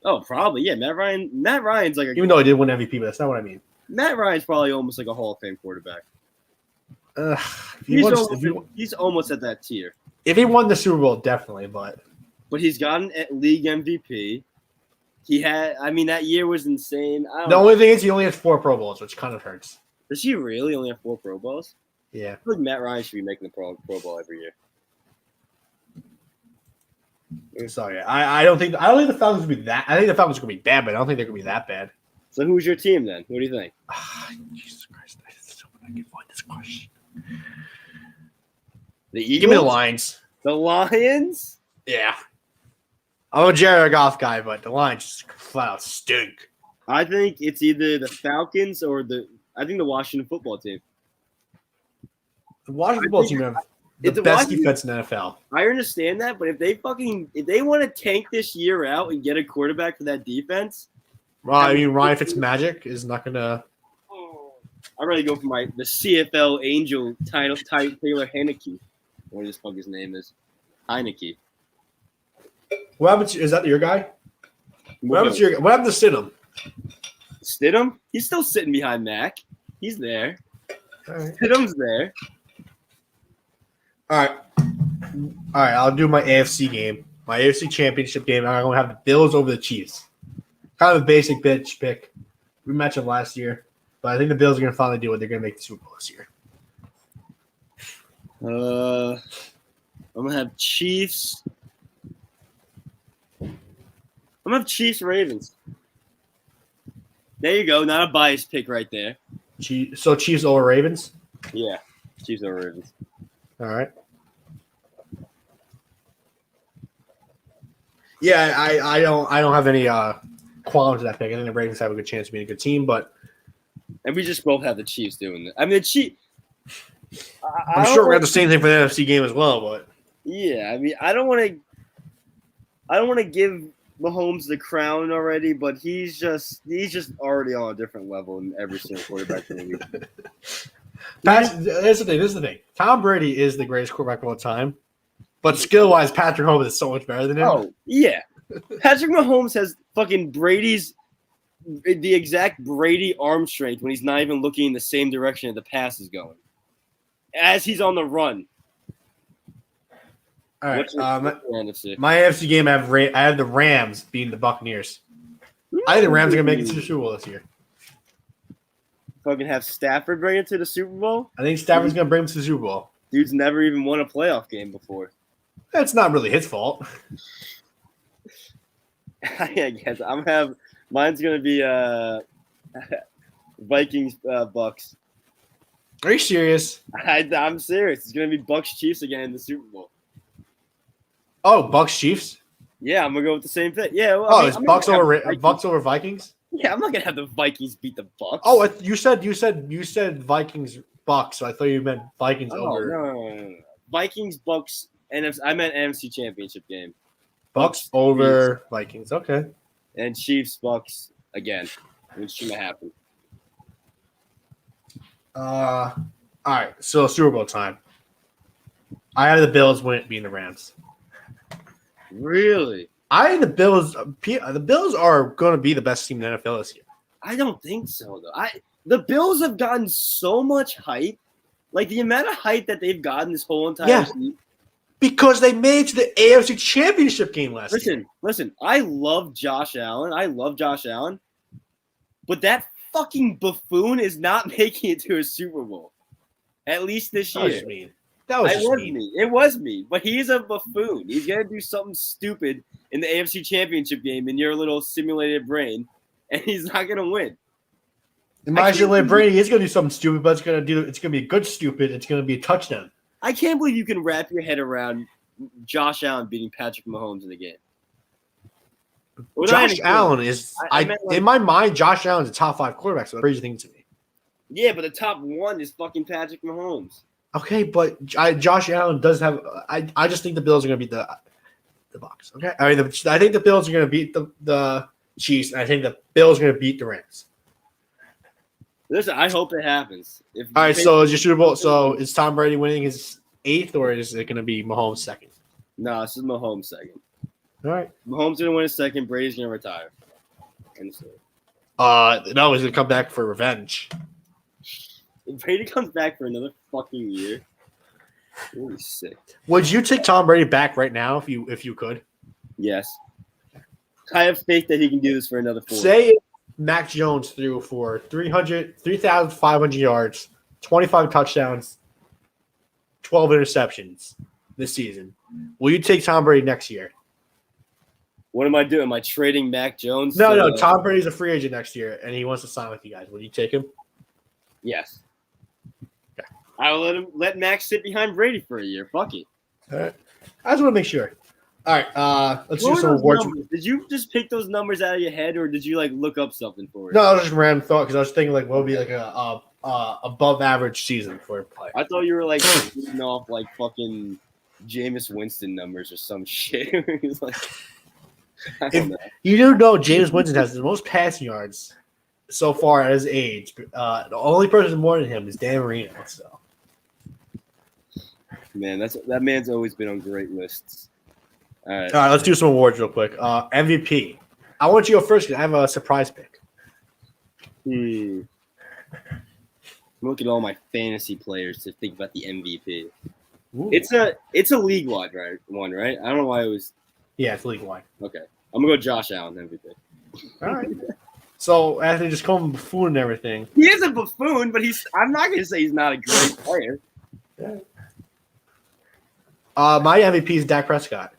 Oh, probably, yeah. Matt Ryan's like even though he did win MVP, but that's not what I mean. Matt Ryan's probably almost like a Hall of Fame quarterback. He's almost at that tier. If he won the Super Bowl, definitely, but he's gotten league MVP. He had, that year was insane. The only thing is he only has 4 Pro Bowls, which kind of hurts. Does he really only have 4 Pro Bowls? Yeah. I feel like Matt Ryan should be making the Pro Bowl every year. Sorry, I don't think the Falcons will be that. I think the Falcons are going to be bad, but I don't think they're going to be that bad. So who's your team then? What do you think? Jesus Christ! I can find this question. The Eagles? Give me the Lions. The Lions? Yeah. I'm a Jared Goff guy, but the Lions just flat out stink. I think it's either the Falcons or the Washington football team. The Washington football team have the best defense in the NFL. I understand that, but if they want to tank this year out and get a quarterback for that defense, well, I mean, Ryan Fitzmagic is not gonna. I'd rather go for the CFL Angel Taylor Heineke. What the fuck his name is? Heineke. What happened is that your guy? What happened to Stidham? Stidham? He's still sitting behind Mac. He's there. All right. Stidham's there. All right. I'll do my AFC game, my AFC Championship game. I'm going to have the Bills over the Chiefs. Kind of a basic bitch pick. We matched them last year, but I think the Bills are going to finally do it. They're going to make the Super Bowl this year. I'm going to have Chiefs. I'm going to have Chiefs Ravens. There you go. Not a biased pick right there. So Chiefs over Ravens? Yeah. Chiefs over Ravens. All right. Yeah, I don't have any qualms to that pick. I think the Ravens have a good chance of being a good team, but we just both have the Chiefs doing it. I mean, the Chiefs. I'm sure we got the same thing for the NFC game as well, but yeah, I mean, I don't want to give Mahomes the crown already, but he's just already on a different level than every single quarterback in the league. This is the thing. Tom Brady is the greatest quarterback of all time, but skill-wise, Patrick Mahomes is so much better than him. Oh, yeah. Patrick Mahomes has fucking the exact Brady arm strength when he's not even looking in the same direction that the pass is going. As he's on the run. All right. My NFC game, I have the Rams beating the Buccaneers. I think the Rams are going to make it to the Super Bowl this year. Fucking have Stafford bring it to the Super Bowl? I think Stafford's going to bring him to the Super Bowl. Dude's never even won a playoff game before. That's not really his fault. I guess mine's going to be Vikings, Bucks. Are you serious? I'm serious. It's gonna be Bucks Chiefs again in the Super Bowl. Oh, Bucks Chiefs. Yeah, I'm gonna go with the same thing. Yeah. Well, Oh, I mean, it's I'm not gonna have the Vikings- Bucks over Vikings. Yeah, I'm not gonna have the Vikings beat the Bucks. Oh, you said Vikings Bucks. So I thought you meant Vikings Oh, over no. Vikings, Bucks, NFC. I meant NFC Championship game. Bucks over Vikings. Okay. And Chiefs, Bucks again, which shouldn't happen. All right. So Super Bowl time. I had the Bills beating the Rams. Really? I had the Bills. The Bills are going to be the best team in the NFL this year. I don't think so though. The Bills have gotten so much hype. Like the amount of hype that they've gotten this whole entire season. Because they made it to the AFC Championship game last year. Listen. I love Josh Allen. But that fucking buffoon is not making it to a Super Bowl. At least this year. That was just mean. That was just mean. Me. It was me. But he's a buffoon. He's gonna do something stupid in the AFC Championship game in your little simulated brain, and he's not gonna win. Imagine Brady is going to do something stupid, but it's going to be a good stupid. It's going to be a touchdown. I can't believe you can wrap your head around Josh Allen beating Patrick Mahomes in the game. Josh Allen is in my mind. Josh Allen is a top 5 quarterback. So that's a crazy thing to me. Yeah, but the top 1 is fucking Patrick Mahomes. Okay, but Josh Allen does have. I just think the Bills are going to beat the Bucs. Okay, I mean I think the Bills are going to beat the Chiefs, and I think the Bills are going to beat the Rams. Listen, I hope it happens. All right, so is your Super Bowl? So is Tom Brady winning his 8th, or is it going to be Mahomes' 2nd? No, this is Mahomes' 2nd. All right, Mahomes gonna win his 2nd. Brady's gonna retire. No, he's gonna come back for revenge. If Brady comes back for another fucking year, really sick. Would you take Tom Brady back right now if you could? Yes, I have faith that he can do this for another 4. Say Mac Jones threw for 3,500 yards, 25 touchdowns, 12 interceptions this season. Will you take Tom Brady next year? What am I doing? Am I trading Mac Jones? No. Tom Brady's a free agent next year, and he wants to sign with you guys. Will you take him? Yes. Okay. I will let Mac sit behind Brady for a year. Fuck it. All right. I just want to make sure. All right. Let's do some awards. Did you just pick those numbers out of your head, or did you look up something for it? No, I was just random thought because I was thinking what would be a above average season for a player. I thought you were reading off fucking Jameis Winston numbers or some shit. He's I don't know. You do know Jameis Winston has the most passing yards so far at his age. The only person more than him is Dan Marino. So, man, that man's always been on great lists. All right, let's do some awards real quick. MVP. I want you to go first because I have a surprise pick. Look at all my fantasy players to think about the MVP. Ooh. It's a league wide one, right? I don't know why it was. Yeah, it's league wide. Okay, I'm gonna go Josh Allen MVP. All right. So Anthony just called him buffoon and everything. He is a buffoon, but I'm not gonna say he's not a great player. Yeah. My MVP is Dak Prescott.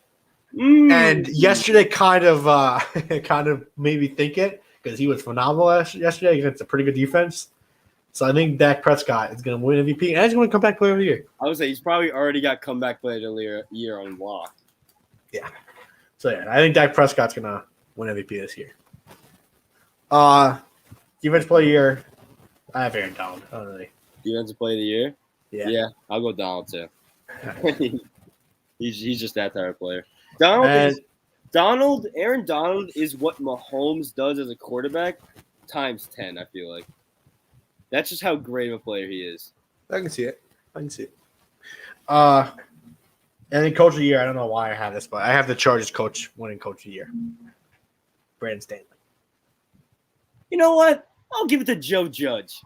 And yesterday kind of made me think it because he was phenomenal yesterday against a pretty good defense. So I think Dak Prescott is going to win MVP, and he's going to come back player of the year. I would say he's probably already got comeback player of the year on lock. Yeah. So yeah, I think Dak Prescott's going to win MVP this year. Defensive player of the year, I have Aaron Donald. I don't really. Defensive player of the year? Yeah. I'll go Donald too. he's just that type of player. Aaron Donald is what Mahomes does as a quarterback times 10, I feel like. That's just how great of a player he is. I can see it. And then coach of the year, I don't know why I have this, but I have the Chargers winning coach of the year. Brandon Staley. You know what? I'll give it to Joe Judge.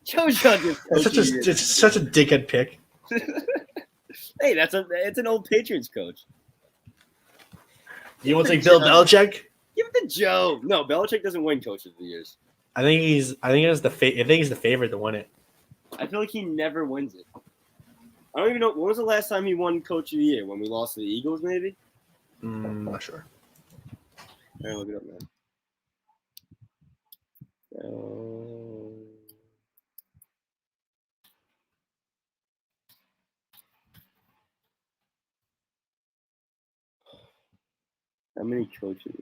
Joe Judge is coach of the year. It's such a dickhead pick. Hey, it's an old Patriots coach. You want to take Bill Belichick? Give it to Joe. No, Belichick doesn't win coach of the years. I think he's the favorite to win it. I feel like he never wins it. I don't even know. When was the last time he won coach of the year? When we lost to the Eagles, maybe? Not sure. All right, look it up, man. How many coaches?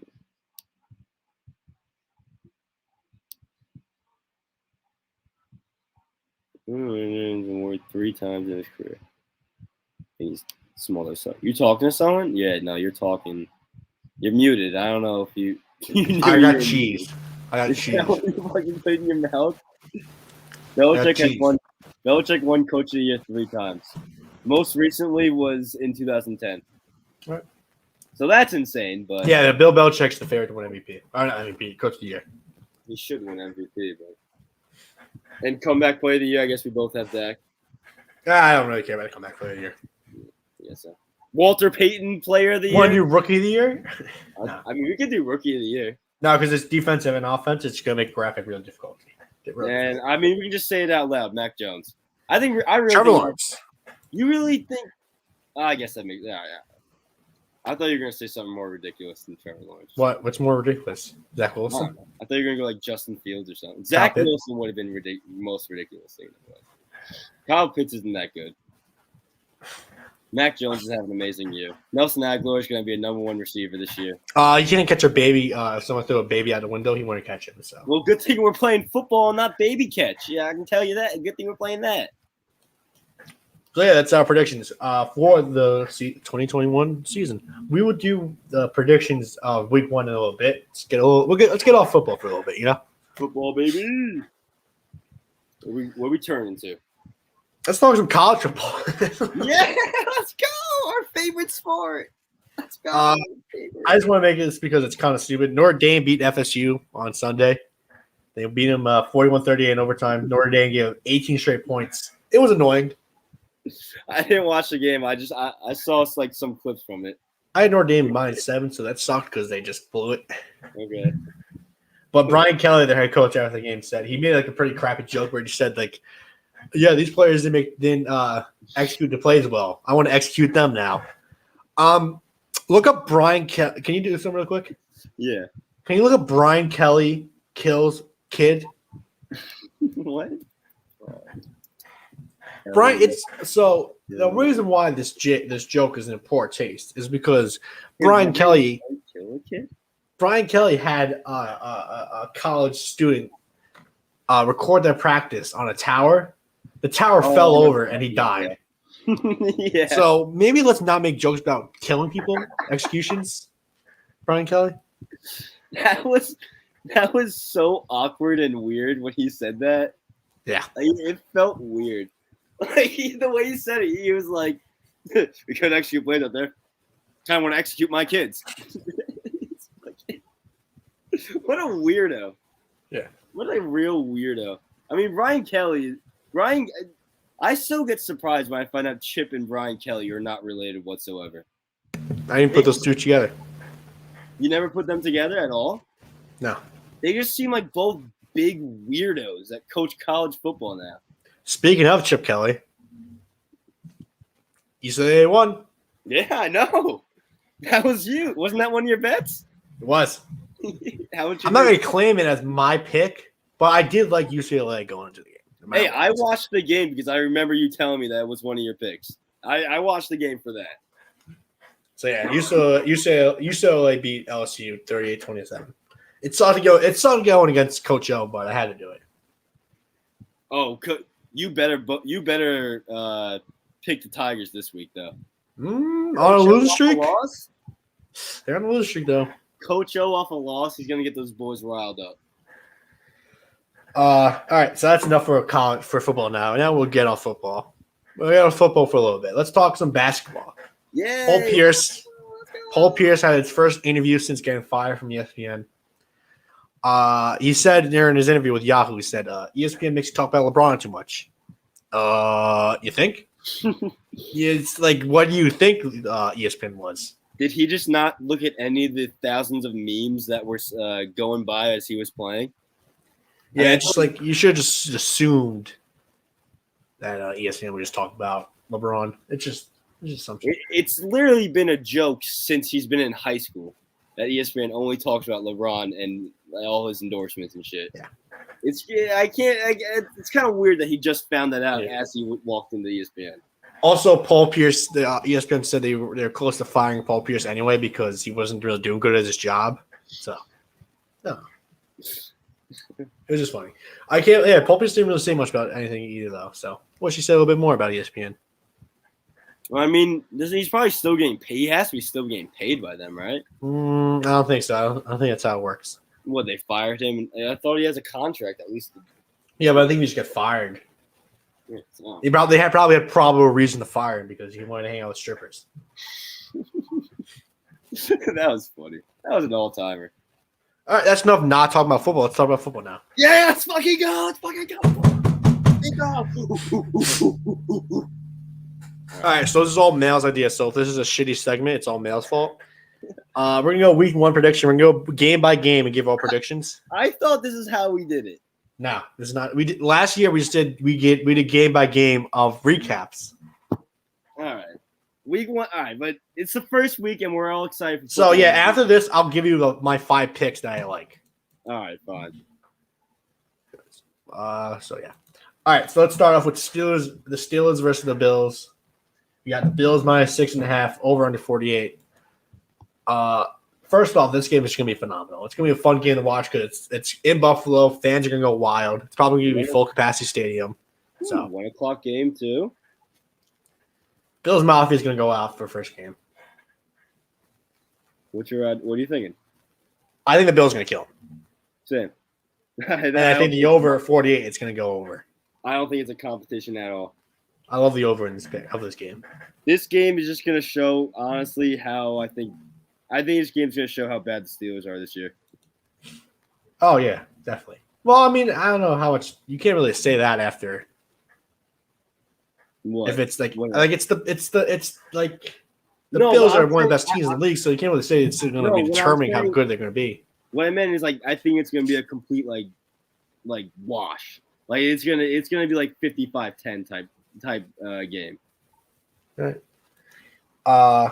Award 3 times in his career. He's smaller. So you talking to someone? Yeah, no, you're talking. You're muted. I don't know if you. I got cheese. I got Is cheese. that what you fucking put in your mouth? Got Belichick won Coach of the Year 3 times. Most recently was in 2010. Right. So that's insane, but Yeah, Bill Belichick's the favorite to win MVP. Or not MVP, Coach of the Year. he should win MVP. But and comeback player of the year, I guess we both have Dak. I don't really care about a comeback player of the year. Yes, sir. Walter Payton player of the year. Want to do rookie of the year? No. I mean, we could do rookie of the year. No, because it's defensive and offense. It's going to make graphic really difficult. And I mean, we can just say it out loud. Mac Jones. I really Trevor think, Lawrence. You really think? I guess that makes yeah. I thought you were gonna say something more ridiculous than Trevor Lawrence. What's more ridiculous? Zach Wilson? I thought you were gonna go like Justin Fields or something. Zach Wilson would have been most ridiculous thing. Kyle Pitts isn't that good. Mac Jones is having an amazing year. Nelson Aguilar is going to be a #1 receiver this year. You can't catch a baby. If someone threw a baby out the window, he wouldn't catch it. So. Well, good thing we're playing football and not baby catch. Yeah, I can tell you that. Good thing we're playing that. So yeah, that's our predictions for the 2021 season. We will do the predictions of Week 1 in a little bit. Let's get off football for a little bit. You know, football baby. What are we turning to? Let's talk some college football. Yeah, let's go. Our favorite sport. Let's go. I just want to make this because it's kind of stupid. Notre Dame beat FSU on Sunday. They beat them 41-38 in overtime. Notre Dame gave 18 straight points. It was annoying. I didn't watch the game. I saw like some clips from it. I had Notre Dame -7, so that sucked because they just blew it. Okay. But Brian Kelly, the head coach after the game, said he made like a pretty crappy joke where he said like, "Yeah, these players didn't execute the plays well. I want to execute them now." Look up Brian Kelly. Can you do something real quick? Yeah. Can you look up Brian Kelly kills kid? What? Brian, it's so the reason why this joke is in poor taste is because Brian Kelly had a college student record their practice on a tower. The tower fell over and he died. Yeah. So maybe let's not make jokes about killing people, executions. Brian Kelly. That was so awkward and weird when he said that. Yeah. Like, it felt weird. Like the way he said it, he was like, "We couldn't execute plays out there. Kind of want to execute my kids." What a weirdo! Yeah. What a real weirdo. I mean, I still get surprised when I find out Chip and Brian Kelly are not related whatsoever. I didn't put those two together. You never put them together at all? No. They just seem like both big weirdos that coach college football now. Speaking of Chip Kelly, you said they won. Yeah, I know. That was you. Wasn't that one of your bets? It was. I'm not going to claim it as my pick, but I did like UCLA going into the game. Hey, I watched the game because I remember you telling me that was one of your picks. I watched the game for that. So yeah, UCLA beat LSU 38-27. It's not going against Coach O, but I had to do it. Oh, you better pick the Tigers this week though. On a losing streak. They're on a losing streak though. Coach O off a loss, he's gonna get those boys riled up. All right, so that's enough for football now. Now we'll get off football. We'll get off football for a little bit. Let's talk some basketball. Yeah. Paul Pierce had his first interview since getting fired from ESPN. He said during his interview with Yahoo, he said, ESPN makes you talk about LeBron too much. You think? Yeah, it's like, what do you think ESPN was? Did he just not look at any of the thousands of memes that were going by as he was playing? Yeah, it's just like you should have just assumed that ESPN would just talk about LeBron. It's just something. It's literally been a joke since he's been in high school that ESPN only talks about LeBron and all his endorsements and shit. Yeah. I can't. It's kind of weird that he just found that out Yeah. as he walked into ESPN. Also, Paul Pierce, the ESPN said they're close to firing Paul Pierce anyway because he wasn't really doing good at his job. So, no. It was just funny. Paul Pierce didn't really say much about anything either, though. So, wish he said a little bit more about ESPN. Well, I mean, he's probably still getting paid. He has to be still getting paid by them, right? I don't think so. I don't think that's how it works. What, they fired him? I thought he has a contract at least. Yeah, but I think he just got fired. Yeah, so. They probably had probable reason to fire him because he wanted to hang out with strippers. That was funny. That was an all-timer. All right, that's enough not talking about football. Let's talk about football now. Yeah, let's fucking go. Let's fucking go. All right, so this is all Male's idea. So if this is a shitty segment, it's all Male's fault. We're going to go week one prediction. We're going to go game by game and give our predictions. I thought this is how we did it. No, this is not. We did last year. We did game by game of recaps. All right. Week one. All right, but it's the first week and we're all excited. For So, yeah, after this, I'll give you my 5 picks that I like. All right, fine. So, yeah. All right, so let's start off with the Steelers versus the Bills. We got the Bills minus 6.5, over under 48. First off, this game is going to be phenomenal. It's going to be a fun game to watch because it's in Buffalo. Fans are going to go wild. It's probably going to be full capacity stadium. So 1 o'clock game too. Bills Mafia is going to go out for first game. What are you thinking? I think the Bills are going to kill him. Same. And I think the over 48 is going to go over. I don't think it's a competition at all. I love the over in this game. This game is just going to show, honestly, how I think this game's going to show how bad the Steelers are this year. Oh yeah, definitely. Well, I mean, I don't know how much you can't really say that after. What? If it's like What? like it's like the No, Bills but are I'm one of the saying- best teams in the league, so you can't really say it's going to No, be what I'm determining how saying- good they're going to be. What I meant is, like, I think it's going to be a complete like wash. Like it's gonna be like 55-10 type game. Right. I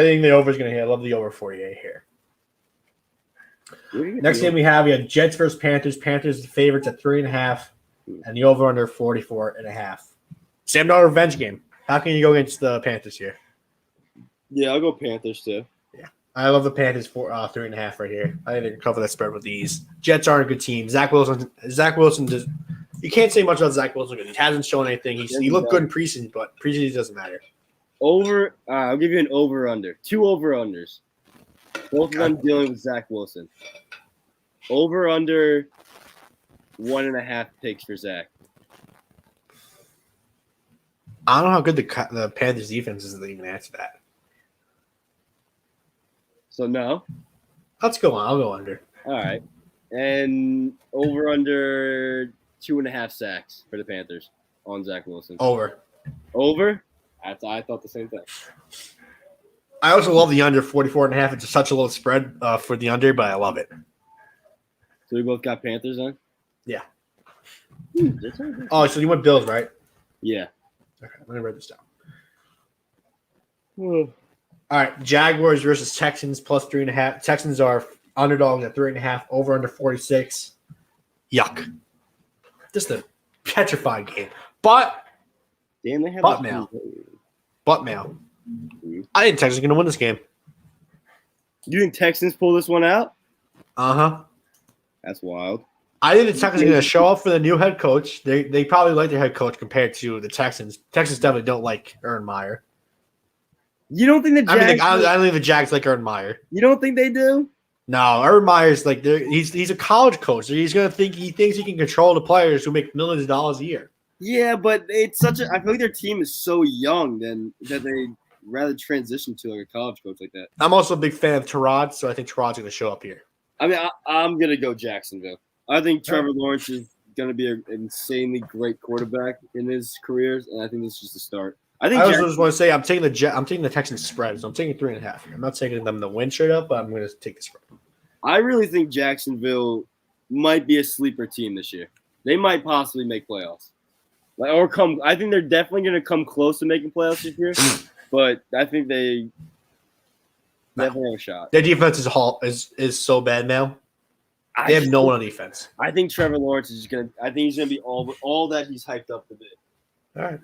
think the over is going to hit. I love the over 48 here. Next game we have Jets versus Panthers. Panthers the favorites at 3.5, and the over under 44.5. Sam Darnold revenge game. How can you go against the Panthers here? Yeah, I'll go Panthers too. I love the Panthers for 3.5 right here. I think they can cover that spread with ease. Jets aren't a good team. Zach Wilson does. You can't say much about Zach Wilson because he hasn't shown anything. He looked good in preseason, but preseason doesn't matter. Over. I'll give you an over under. 2 over unders. Both of them dealing with Zach Wilson. Over under 1.5 picks for Zach. I don't know how good the Panthers defense is to even answer that. So no. Let's go on. I'll go under. All right. And over under 2.5 sacks for the Panthers on Zach Wilson. Over. Over? I thought the same thing. I also love the under 44.5. It's such a low spread for the under, but I love it. So we both got Panthers then? Yeah. That's all right. Oh, so you went Bills, right? Yeah. Okay, let me write this down. All right, Jaguars versus Texans plus 3.5. Texans are underdogs at 3.5. Over under 46. Yuck. Just a petrified game. But Damn, they have Butt mail. I think Texans are going to win this game. You think Texans pull this one out? Uh-huh. That's wild. I think the Texans are going to show up for the new head coach. They probably like their head coach compared to the Texans. Texans definitely don't like Urban Meyer. You don't think the Jags? I don't think the Jags like Urban Meyer. You don't think they do? No, Urban Meyer's like he's a college coach. He's going to think he thinks he can control the players who make millions of dollars a year. Yeah, but it's such a. I feel like their team is so young that they rather transition to like a college coach like that. I'm also a big fan of Tyrod, so I think Tyrod's going to show up here. I mean, I'm gonna go Jacksonville. I think Trevor Lawrence is gonna be an insanely great quarterback in his career, and I think this is just a start. I also just want to say I'm taking the Texans spread, so I'm taking 3.5 here. I'm not taking them to win straight up, but I'm going to take the spread. I really think Jacksonville might be a sleeper team this year. They might possibly make playoffs. I think they're definitely going to come close to making playoffs this year, but I think they definitely have a shot. Their defense is so bad now. They have no one on defense. I think Trevor Lawrence is just gonna. I think he's gonna be all that he's hyped up to be. All right.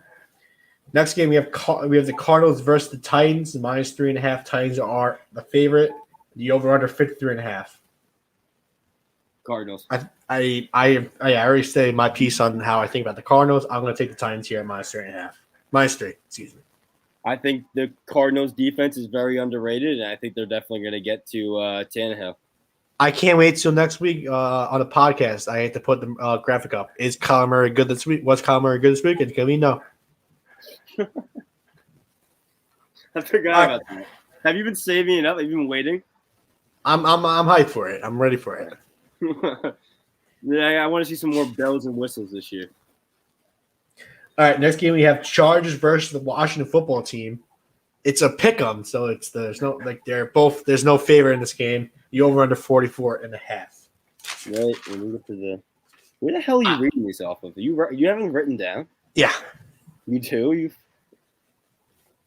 Next game we have the Cardinals versus the Titans. The -3.5. Titans are the favorite. The over under 53.5. Cardinals. I already say my piece on how I think about the Cardinals. I'm going to take the Titans here at -3.5. -3. Excuse me. I think the Cardinals defense is very underrated, and I think they're definitely going to get to Tannehill. I can't wait till next week on the podcast. I hate to put the graphic up. Is Kyler Murray good this week? Was Kyler Murray good this week? It's going to be no. I forgot about that. Have you been saving it up? Have you been waiting? I'm hyped for it. I'm ready for it. Yeah, I want to see some more bells and whistles this year. All right, next game we have Chargers versus the Washington football team. It's a pick 'em, so there's no favor in this game. The over under 44.5. Right, and we get to the. Where the hell are you reading these off of? You haven't written down? Yeah. You do?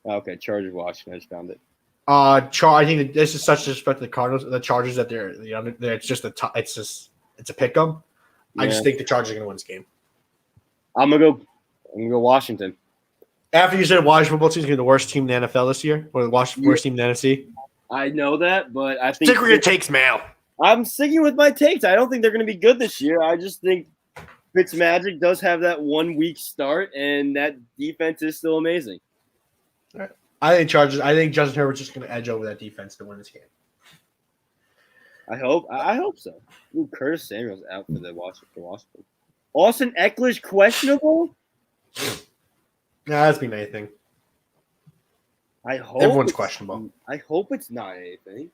Okay, Chargers Washington. I just found it. I think that this is such disrespect to the Cardinals, the Chargers that it's just it's a pick 'em. Yeah. I just think the Chargers are going to win this game. I'm gonna go Washington. After you said Washington football team is going to be the worst team in the NFL this year, or the worst team in the NFC. I know that, but I think Stick with your takes, Mal. I'm sticking with my takes. I don't think they're going to be good this year. I just think Fitzmagic does have that 1 week start, and that defense is still amazing. All right. I think Justin Herbert's just going to edge over that defense to win this game. I hope so. Ooh, Curtis Samuel's out for the Washington. Austin Eckler's questionable? Nah, that's mean anything. I hope Everyone's questionable. I hope it's not anything.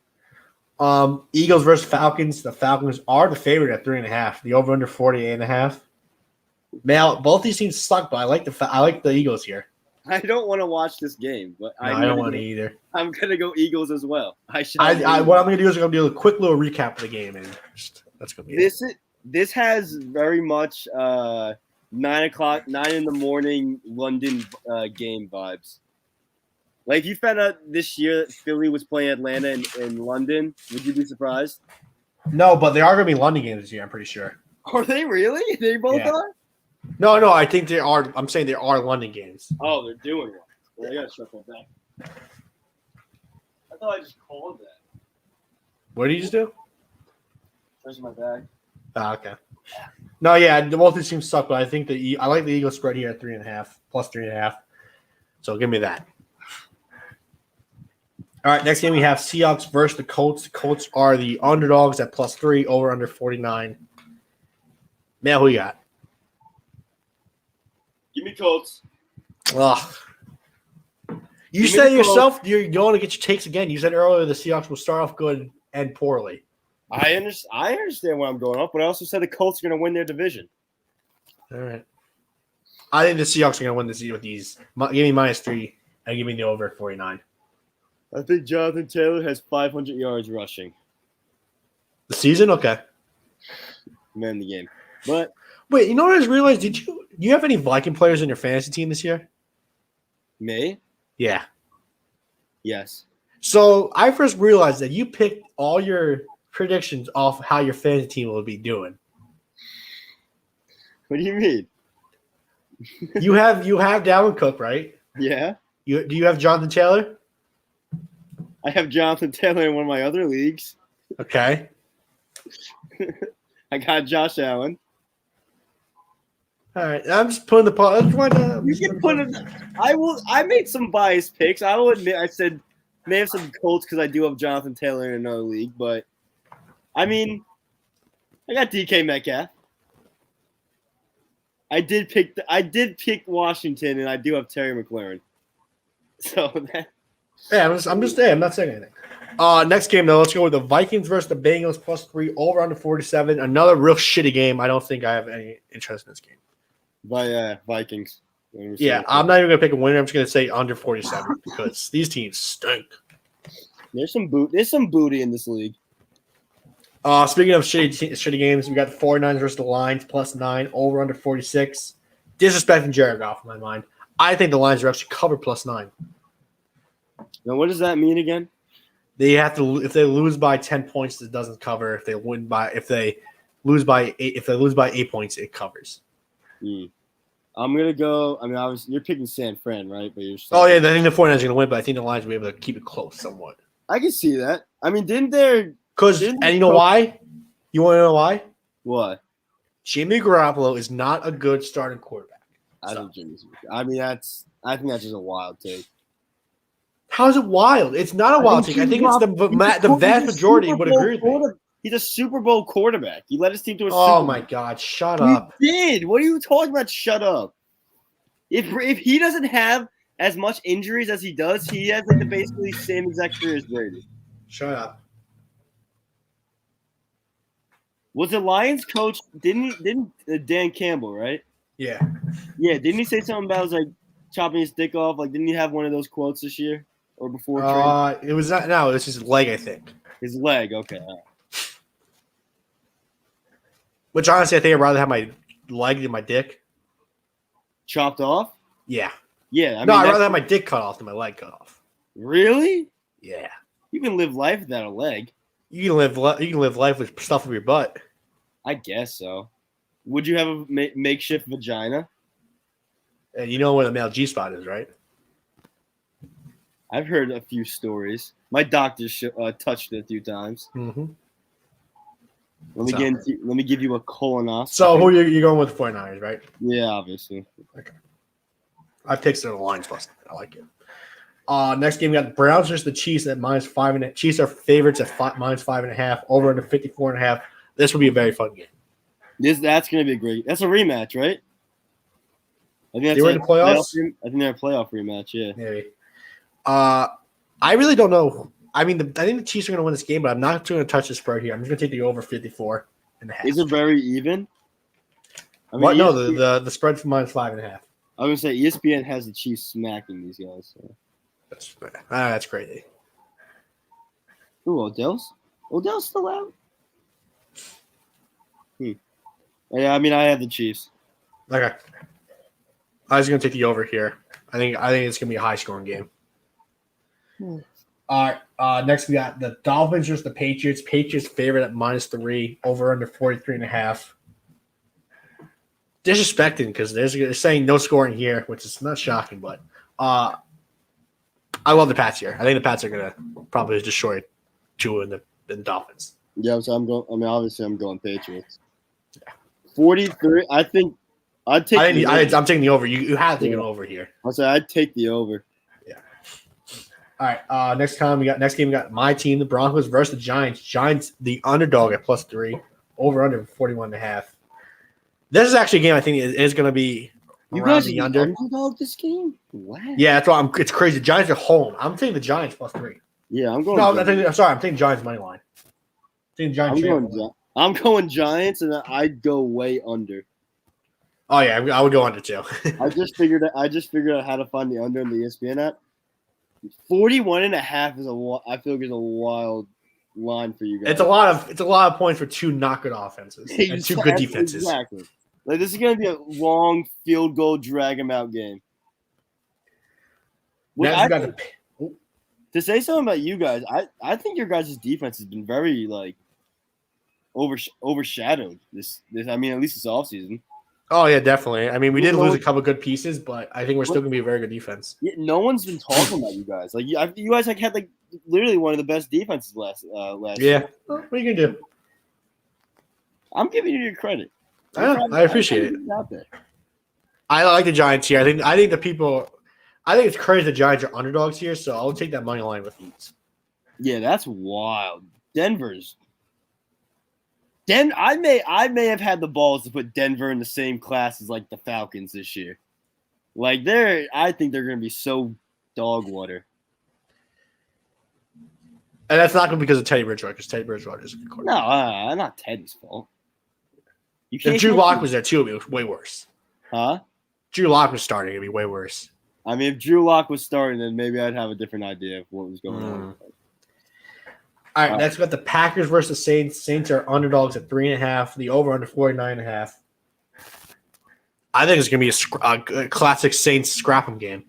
Eagles versus Falcons. The Falcons are the favorite at 3.5. The over under 48.5. Mal, both these teams suck, but I like the Eagles here. I don't want to watch this game, but I don't want to either. I'm gonna go Eagles as well. What I'm gonna do is I'm gonna do a quick little recap of the game, and that's gonna be this has very much 9 in the morning London game vibes. Like, if you found out this year that Philly was playing Atlanta in London, would you be surprised? No, but they are going to be London games this year, I'm pretty sure. Are they really? They both are? No, I think they are. I'm saying there are London games. Oh, they're doing one. Well, I got to shuffle back. I thought I just called that. What did you just do? Where's my bag? Okay. No, yeah, both these teams suck, but I think I like the Eagles spread here at 3.5, plus 3.5. So give me that. All right, next game we have Seahawks versus the Colts. The Colts are the underdogs at +3, over under 49. Mal, who you got? Give me Colts. Ugh. You said yourself you're going to get your takes again. You said earlier the Seahawks will start off good and end poorly. I understand where I'm going off, but I also said the Colts are going to win their division. All right. I think the Seahawks are going to win this with these. Give me -3 and give me the over at 49. I think Jonathan Taylor has 500 yards rushing. The season? Okay. Man, the game. But wait, you know what I just realized? Do you have any Viking players in your fantasy team this year? me? Yeah. Yes. So I first realized that you picked all your predictions off how your fantasy team will be doing. What do you mean? You have Dalvin Cook, right? Yeah. Do you have Jonathan Taylor? I have Jonathan Taylor in one of my other leagues. Okay. I got Josh Allen. All right. I'm just putting the You can put it. I made some biased picks. I will admit I said may have some Colts because I do have Jonathan Taylor in another league, but I mean, I got DK Metcalf. I did pick Washington, and I do have Terry McLaurin. So that. Yeah, I'm just there. I'm not saying anything. Next game, though, let's go with the Vikings versus the Bengals +3, over under 47. Another real shitty game. I don't think I have any interest in this game. By Vikings. Yeah, I'm not even going to pick a winner. I'm just going to say under 47 because these teams stink. There's some booty in this league. Speaking of shitty games, we got the 49ers versus the Lions +9, over under 46. Disrespecting Jared Goff in my mind. I think the Lions are actually covered +9. Now, what does that mean again? They have to if they lose by 10 points, it doesn't cover. If they lose by 8 points, it covers. I'm gonna go. I mean, obviously, you're picking San Fran, right? But you're. Oh yeah, I think the 49ers are going to win, but I think the Lions will be able to keep it close somewhat. I can see that. I mean, didn't there? And you know why? You want to know why? What? Jimmy Garoppolo is not a good starting quarterback. I think I think that's just a wild take. How is it wild? It's not a wild take. I think it's the vast majority would agree with me. He's a Super Bowl quarterback. He led his team to a Super Oh Bowl. my God! Shut up. He did. What are you talking about? Shut up. If he doesn't have as much injuries as he does, he has like the basically same exact career as Brady. Shut up. Was the Lions coach? Didn't Dan Campbell, right? Yeah. Yeah. Didn't he say something about like chopping his dick off? Like, didn't he have one of those quotes this year or before? It was not. No, it was his leg, I think. His leg. Okay. Which honestly, I think I'd rather have my leg than my dick. Chopped off? Yeah. Yeah. I'd rather have my dick cut off than my leg cut off. Really? Yeah. You can live life without a leg. You can live life with stuff in your butt. I guess so. Would you have a makeshift vagina? And you know what a male G spot is, right? I've heard a few stories. My doctor touched it a few times. Mm-hmm. Let me give you a colonoscopy. So who you're going with the 49ers, right? Yeah, obviously. Okay. I picked the Lions plus. I like it. Next game we got the Browns versus the Chiefs at -5.5. Chiefs are favorites at -5.5. Over under 54.5. This will be a very fun game. That's gonna be a great. That's a rematch, right? I think that's They were in the playoffs. I think they're a playoff rematch. Yeah. Maybe. I really don't know. I mean, I think the Chiefs are going to win this game, but I'm not going to touch the spread here. I'm just going to take the over 54.5. Is it very even? I mean, what? No, the spread for -5.5. I was gonna say ESPN has the Chiefs smacking these guys. So. That's crazy. Ooh, Odell's still out. Yeah, I mean, I have the Chiefs. Okay. I was going to take the over here. I think it's going to be a high-scoring game. All right. Next, we got the Dolphins versus the Patriots. Patriots favorite at -3. Over under 43.5. Disrespecting because they're saying no scoring here, which is not shocking, but I love the Pats here. I think the Pats are going to probably destroy Tua and the Dolphins. Yeah, so I'm going. I mean, obviously, I'm going Patriots. 43. I think I'd take. I'm taking the over. You have to take it over here. I'll say I'd take the over. Yeah. All right. Next game we got my team, the Broncos versus the Giants. Giants the underdog at +3. Over under 41.5. This is actually a game I think is going to be around the under. Underdog this game? Wow. Yeah, that's why it's crazy. The Giants are home. I'm taking the Giants +3. Yeah, I'm going. No, I'm taking Giants money line. I'm going Giants, and I'd go way under. Oh yeah, I would go under too. I just figured out how to find the under in the ESPN app. 41.5 is I feel like is a wild line for you guys. It's a lot of points for two not good offenses and two good defenses. Exactly. Like this is going to be a long field goal drag 'em out game. To say something about you guys, I think your guys' defense has been very like overshadowed this I mean at least this offseason. Oh yeah, definitely. I mean, we did lose a couple good pieces, but I think we're still gonna be a very good defense. Yeah, no one's been talking about you guys. Like you guys had like literally one of the best defenses last Yeah. year. What are you gonna do? I'm giving you your credit. I appreciate it. Out there. I like the Giants here. I think it's crazy the Giants are underdogs here, so I'll take that money line with ease. Yeah, that's wild. I may have had the balls to put Denver in the same class as like the Falcons this year. Like I think they're going to be so dog water. And that's not going to be because of Teddy Bridgewater, because Teddy Bridgewater is a good quarterback. No, not Teddy's fault. If Drew Lock was there too, it'd be way worse. Huh? Drew Lock was starting, it'd be way worse. I mean, if Drew Lock was starting, then maybe I'd have a different idea of what was going on. All right, next we got the Packers versus the Saints. Saints are underdogs at 3.5. The over under 49.5. I think it's going to be a classic Saints scrap 'em game.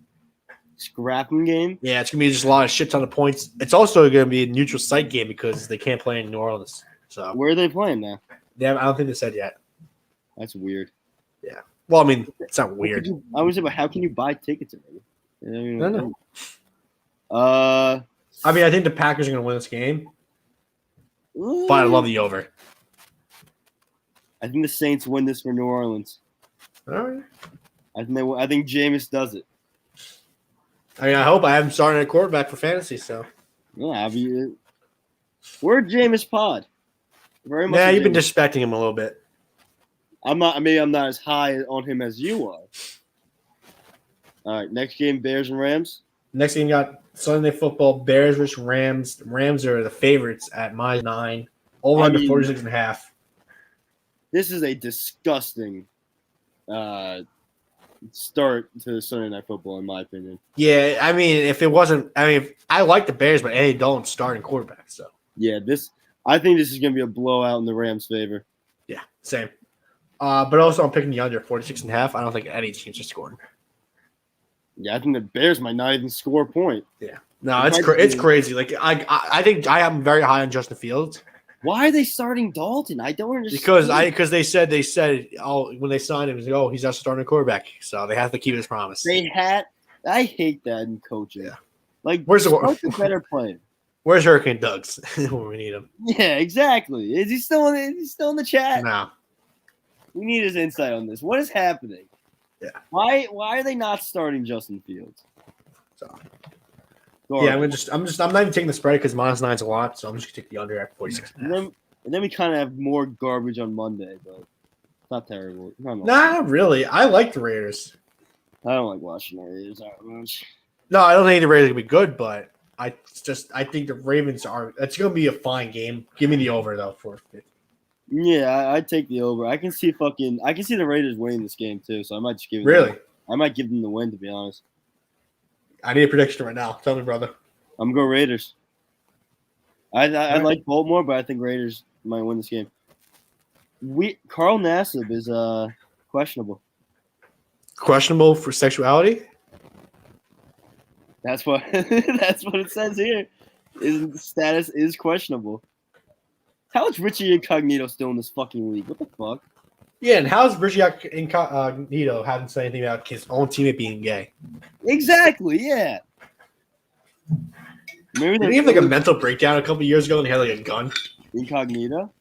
Scrapping game. Yeah, it's gonna be just a lot of shit ton of points. It's also gonna be a neutral site game because they can't play in New Orleans. So Where are they playing now? I don't think they said yet. That's weird. Well, I mean, it's not How could weird. I was about how can you buy tickets already? I don't know. I mean, I think the Packers are gonna win this game, but I love the over. I think the Saints win this for New Orleans. All right. I think Jameis does it. I mean, I hope I haven't started a quarterback for fantasy. So Yeah, we're Jameis pod. Very much. yeah, a you've been Jameis. disrespecting him a little bit. I'm not. Maybe I'm not as high on him as you are. All right, next game: Bears and Rams. Next game, you got Sunday Night Football, Bears versus Rams. The Rams are the favorites at -9. Over under 46.5. This is a disgusting start to Sunday Night Football, in my opinion. Yeah, I mean, if it wasn't, I like the Bears, but they don't start in quarterback. So Yeah, I think this is going to be a blowout in the Rams' favor. yeah, same. But also, I'm picking the under 46.5. I don't think any teams are scoring. Yeah, I think the Bears might not even score a point. Yeah, no, it's crazy. Like I think I am very high on Justin Fields. Why are they starting Dalton? I don't understand. Because they said when they signed him, he's not starting quarterback, so they have to keep his promise. I hate that in coaching. Yeah. Like, Where's the better player? Where's Hurricane Doug's when we need him? Yeah, exactly. Is he still in the chat? No. We need his insight on this. What is happening? Yeah. Why are they not starting Justin Fields? So. Yeah, I'm not even taking the spread because -9's a lot, so I'm just gonna take the under at 46. And then we kind of have more garbage on Monday, but it's not terrible. Not really. I like the Raiders. I don't like watching the Raiders that much. No, I don't think the Raiders are gonna be good, but I think the Ravens are. It's gonna be a fine game. Give me the over though for 50. Yeah, I'd take the over. I can see the Raiders winning this game too, so I might just give it. Really? I might give them the win, to be honest. I need a prediction right now. Tell me, brother. I'm going Raiders. I like Baltimore, but I think Raiders might win this game. Carl Nassib is questionable. Questionable for sexuality? That's what it says here. His status is questionable. How is Richie Incognito still in this fucking league? What the fuck? Yeah, and how's Richie Incognito haven't said anything about his own teammate being gay? Exactly, yeah. Maybe did he have like a mental breakdown a couple years ago and he had like a gun? Incognito?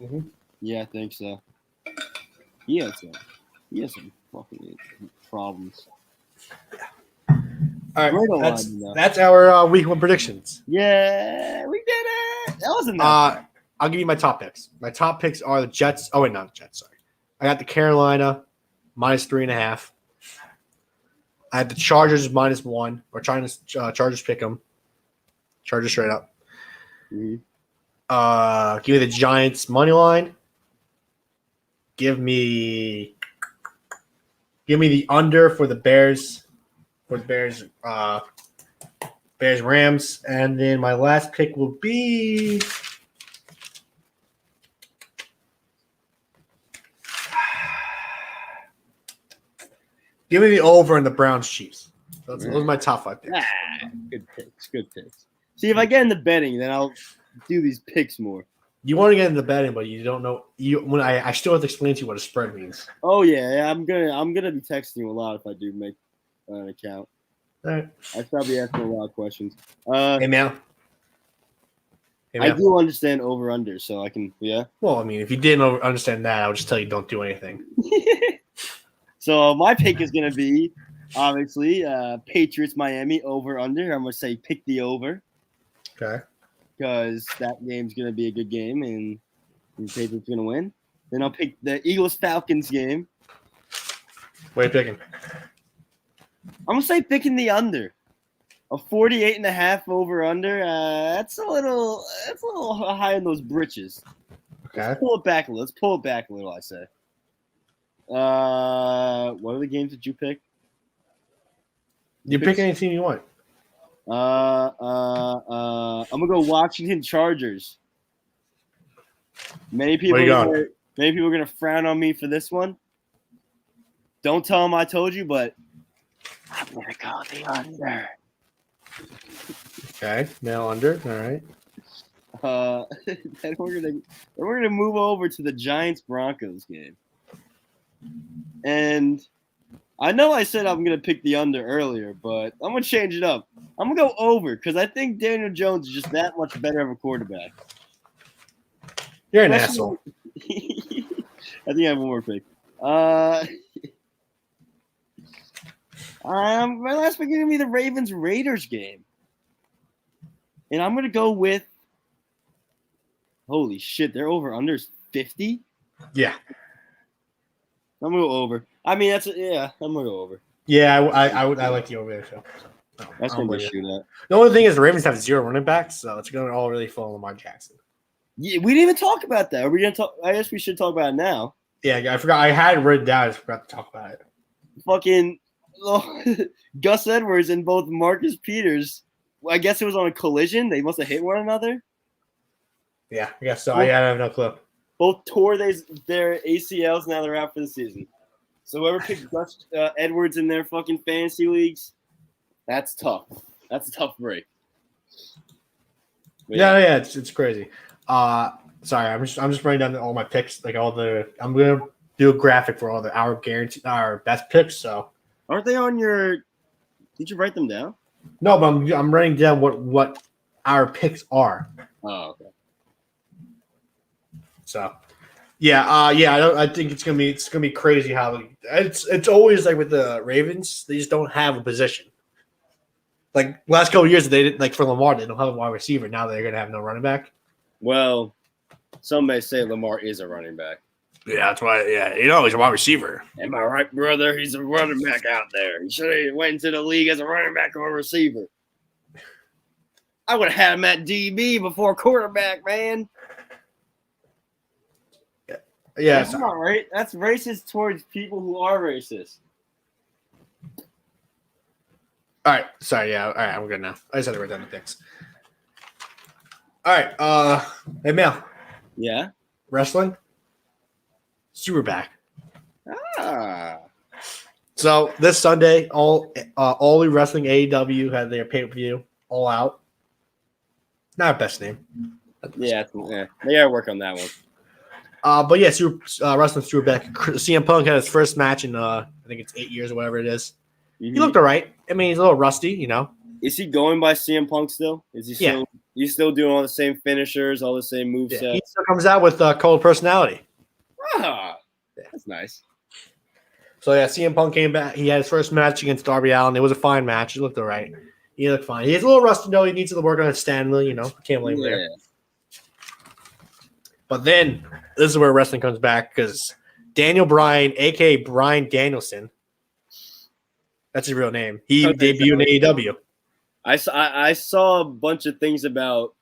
Mm-hmm. Yeah, I think so. He has some fucking problems. All right, that's our week one predictions. Yeah, we did it. That wasn't that. I'll give you my top picks. My top picks are the Jets. Oh wait, not the Jets. Sorry, I got the Carolina -3.5. I had the Chargers -1. We're trying to Chargers pick them. Chargers straight up. Mm-hmm. Give me the Giants money line. Give me the under for the Bears. Bears Rams, and then my last pick will be. Give me the over in the Browns Chiefs. Those are my top 5 picks. Good picks. See, if I get into betting, then I'll do these picks more. You want to get into betting, but you don't know. I still have to explain to you what a spread means. Oh yeah, I'm gonna be texting you a lot if I do make an account. All right. I shall be asking a lot of questions. Hey man. I do understand over under, so I can Well, I mean, if you didn't understand that, I would just tell you don't do anything. So my pick is gonna be obviously Patriots Miami over under. I'm gonna say pick the over. Okay. Because that game's gonna be a good game and the Patriots gonna win. Then I'll pick the Eagles Falcons game. What are you picking? I'm gonna say picking the under. A 48.5 over under. That's a little high in those britches. Okay. Let's pull it back a little. I say. What are the games that you pick? You pick any team you want. I'm gonna go Washington Chargers. Many people are gonna frown on me for this one. Don't tell them I told you, but gonna go the under. Okay, male under. All right. Then we're gonna move over to the Giants Broncos game. And I know I said I'm gonna pick the under earlier, but I'm gonna change it up. I'm gonna go over because I think Daniel Jones is just that much better of a quarterback. You're an Especially- asshole. I think I have one more pick. My last pick is gonna be the Ravens Raiders game, and I'm gonna go with. Holy shit! They're over unders 50. Yeah. I'm gonna go over. I mean, I'm gonna go over. Yeah, I like the over there too. So, That's I don't gonna be a blame you. shootout. The only thing is the Ravens have 0 running backs, so it's going to all really fall on Lamar Jackson. Yeah, we didn't even talk about that. Are we gonna talk? I guess we should talk about it now. Yeah, I forgot. I had it written down. I just forgot to talk about it. Fucking Gus Edwards and both Marcus Peters. I guess it was on a collision. They must have hit one another. Yeah, I guess so. I have no clue. Both tore their ACLs. Now they're out for the season. So whoever picked Gus Edwards in their fucking fantasy leagues, that's tough. That's a tough break. But Yeah, it's crazy. Sorry, I'm just writing down all my picks, like all the. I'm gonna do a graphic for all our best picks. So aren't they on your? Did you write them down? no, but I'm writing down what our picks are. Oh, okay. So yeah, I think it's gonna be crazy how it's always like with the Ravens, they just don't have a position. Like last couple of years, they didn't like for Lamar, they don't have a wide receiver. Now they're gonna have no running back. Well, some may say Lamar is a running back. Yeah, that's why. Yeah, he's a wide receiver. Am I right, brother? He's a running back out there. He should have went into the league as a running back or a receiver. I would have had him at DB before quarterback, man. Yeah, That's not right. That's racist towards people who are racist. all right. Sorry. Yeah. All right. I'm good now. I just had to write down the picks. All right. Hey, Mel. Yeah. Wrestling. Super back. Ah. So this Sunday, all Elite Wrestling AEW had their pay per view. All Out. Not best name. Yeah. They gotta work on that one. But yeah, Wrestling Super back. CM Punk had his first match in I think it's 8 years or whatever it is. Mhm. He looked all right. I mean, he's a little rusty, you know. Is he going by CM Punk still? Is he still? Yeah. He's still doing all the same finishers, all the same Yeah, movesets. he still comes out with cold personality. Ah, that's nice. So yeah, CM Punk came back. He had his first match against Darby Allin. It was a fine match. He looked all right. He looked fine. He's a little rusty though. He needs to work on his Stanley. You know, can't blame him there. But then this is where wrestling comes back because Daniel Bryan, aka Bryan Danielson, that's his real name. He Okay, debuted in AEW. I saw a bunch of things about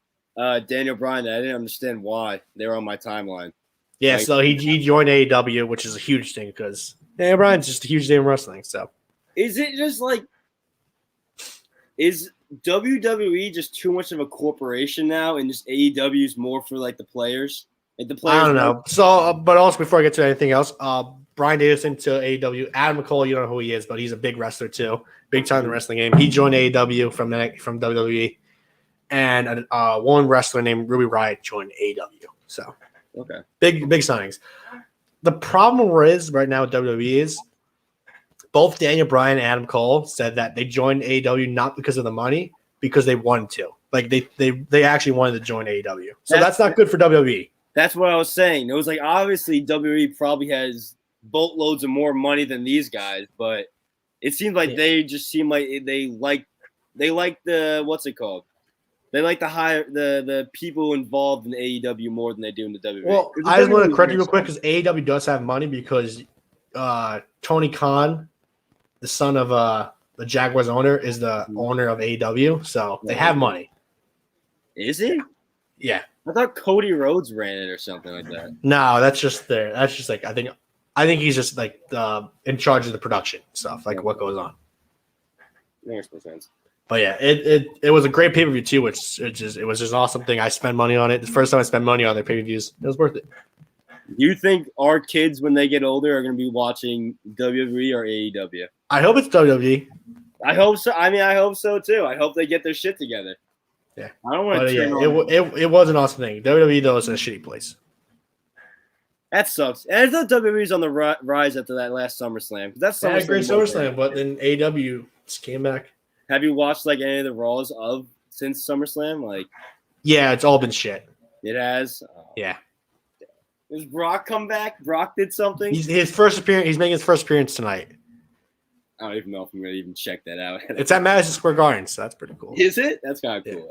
Daniel Bryan that I didn't understand why they were on my timeline. Yeah, Like- so he joined AEW, which is a huge thing because Daniel Bryan's just a huge name in wrestling. So Is it just like is WWE just too much of a corporation now, and just AEW is more for like the players? Like the players. I don't know. So, but also before I get to anything else, Bryan Danielson to AEW. Adam McCall, you don't know who he is, but he's a big wrestler too, big time in the wrestling game. He joined AEW from WWE, and one wrestler named Ruby Riott joined AEW. So Okay. big signings. The problem is right now with WWE is both Daniel Bryan and Adam Cole said that they joined AEW not because of the money, because they wanted to. Like they actually wanted to join AEW. So that's not good for WWE. That's what I was saying. It was like obviously WWE probably has boatloads of more money than these guys, but it seems like they just seem like they like the what's it called? They like the people involved in AEW more than they do in the WWE. Well, I just want to correct you real quick because AEW does have money because Tony Khan, the son of the Jaguars owner, is the owner of AEW, so they have money. Is he? Yeah. I thought Cody Rhodes ran it or something like that. No, that's just there. That's just like I think he's just like in charge of the production stuff, like what goes on. Makes no sense. But yeah, it was a great pay per view too, which it was just an awesome thing. I spent money on it. The first time I spent money on their pay per views, it was worth it. You think our kids, when they get older, are going to be watching WWE or AEW? I hope it's WWE. I hope so. I mean, I hope so too. I hope they get their shit together. Yeah. I don't want But to. yeah, it was an awesome thing. WWE though is a shitty place. That sucks. And I thought WWE's on the rise after that last SummerSlam. That's They had a great SummerSlam. SummerSlam, but then AEW just came back. Have you watched like any of the Raws of since SummerSlam? Like Yeah, it's all been shit. it has. Yeah. Does Brock come back? Brock did something. He's making his first appearance tonight. I don't even know if I'm gonna even check that out. It's at Madison Square Garden, so that's pretty cool. Is it? That's kind of cool.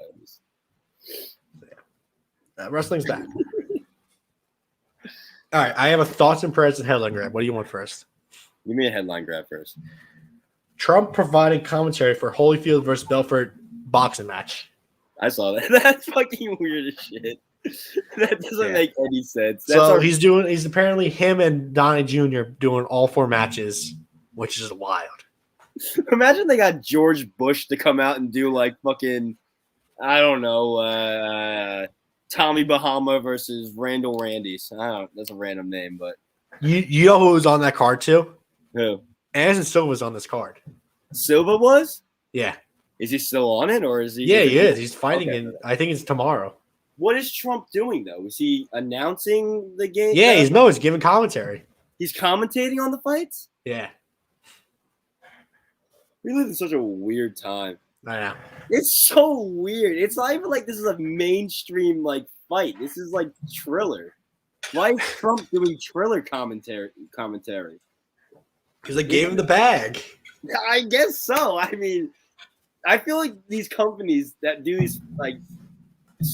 Wrestling's back. All right, I have a thoughts and prayers and headline grab. What do you want first? Give me a headline grab first. Trump providing commentary for Holyfield versus Belfort boxing match. I saw that. That's fucking weird as shit. That doesn't make any sense. He's apparently him and Donnie Jr. doing all 4 matches, which is wild. Imagine they got George Bush to come out and do like fucking, I don't know, Tommy Bahama versus Randall Randys. I don't know. That's a random name, but You know who was on that card too? who? Anderson Silva was on this card. Silva was? Yeah. Is he still on it, or is he? Yeah, he is. He's fighting Okay. in. I think it's tomorrow. What is Trump doing though? Is he announcing the game? Yeah, he's giving commentary. He's commentating on the fights. Yeah, We live in such a weird time. I know. It's so weird. It's not even like this is a mainstream like fight. This is like Triller. Why is Trump doing Triller commentary? Because they gave him the bag. I guess so. I mean, I feel like these companies that do these like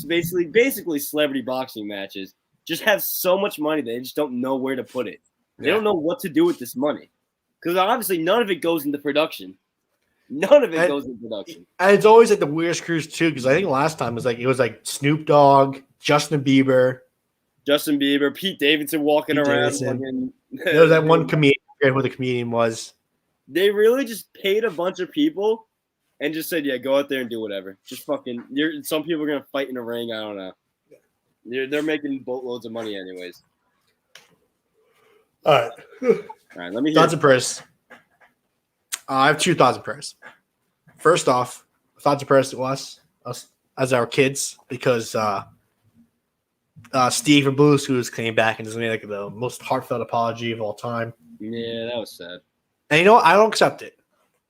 basically celebrity boxing matches just have so much money they just don't know where to put it. They don't know what to do with this money because obviously none of it goes into production. None of it goes into production. And it's always like the weirdest crews too. Because I think last time it was like Snoop Dogg, Justin Bieber, Pete Davidson walking around. There was that one comedian. I forget who the comedian was. They really just paid a bunch of people and just said, "Yeah, go out there and do whatever." Just fucking. Some people are gonna fight in a ring. I don't know. They're making boatloads of money anyways. All right. Let me hear. Thoughts and prayers. I have 2 thoughts and prayers. First off, thoughts and prayers to us as our kids, because Steve from Blue Schools came back and just made like the most heartfelt apology of all time. Yeah, that was sad. And you know what? I don't accept it.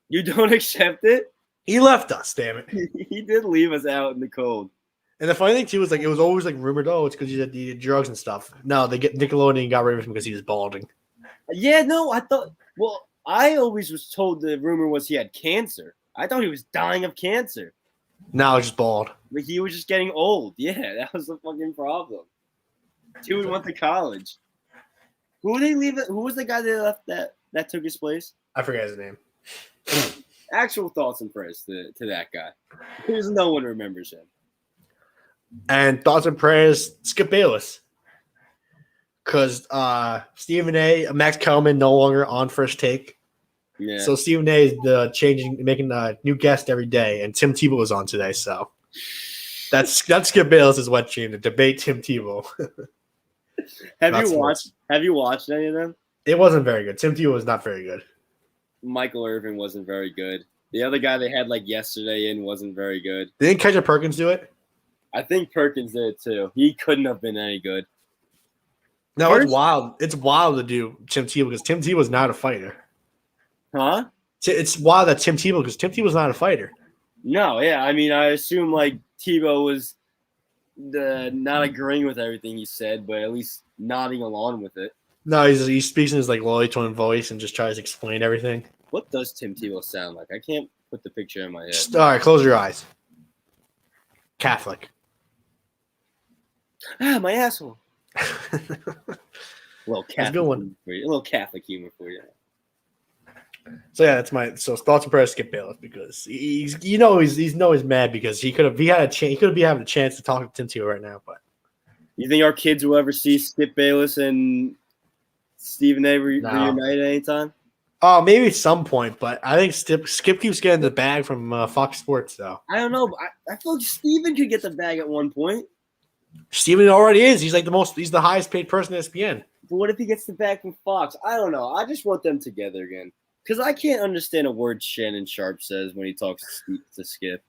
You don't accept it? He left us, damn it. He did leave us out in the cold. And the funny thing too was like it was always like rumored, oh, it's because he did drugs and stuff. No, they get Nickelodeon got rid of him because he was balding. Yeah, no, I thought. Well, I always was told the rumor was he had cancer. I thought he was dying of cancer. Now he's just bald. Like he was just getting old. Yeah, that was the fucking problem. Dude went to college. Who did they leave? Who was the guy they left that took his place? I forget his name. Actual thoughts and prayers to that guy. Because no one remembers him. And thoughts and prayers, Skip Bayless. Because Stephen A, Max Kellerman no longer on First Take. Yeah. So Stephen A is making a new guest every day, and Tim Tebow was on today. So that's Skip Bayless' wet dream to debate Tim Tebow. Have you watched any of them? It wasn't very good. Tim Tebow was not very good. Michael Irvin wasn't very good. The other guy they had like yesterday in wasn't very good. Didn't Kendra Perkins do it? I think Perkins did it too. He couldn't have been any good. No, it's wild. It's wild to do Tim Tebow because Tim Tebow's not a fighter. Huh? It's wild that Tim Tebow's not a fighter. No, yeah. I mean, I assume like Tebow was not agreeing with everything he said, but at least nodding along with it. No, he speaks in his like Looney Tunes voice and just tries to explain everything. What does Tim Tebow sound like? I can't put the picture in my head. All right, close your eyes. Catholic. Ah, my asshole. A little Catholic good one. humor for you. A little Catholic humor for you. So yeah, that's my thoughts and prayers. Skip Bayless because he's mad because he could have having a chance to talk to Tim Tebow right now, but You think our kids will ever see Skip Bayless and Stephen A. reunited anytime? oh, maybe at some point. But I think Skip keeps getting the bag from Fox Sports though. I don't know. But I feel like Stephen could get the bag at one point. Stephen already is. He's the highest paid person at ESPN. But what if he gets the bag from Fox? I don't know. I just want them together again. Because I can't understand a word Shannon Sharp says when he talks to Skip.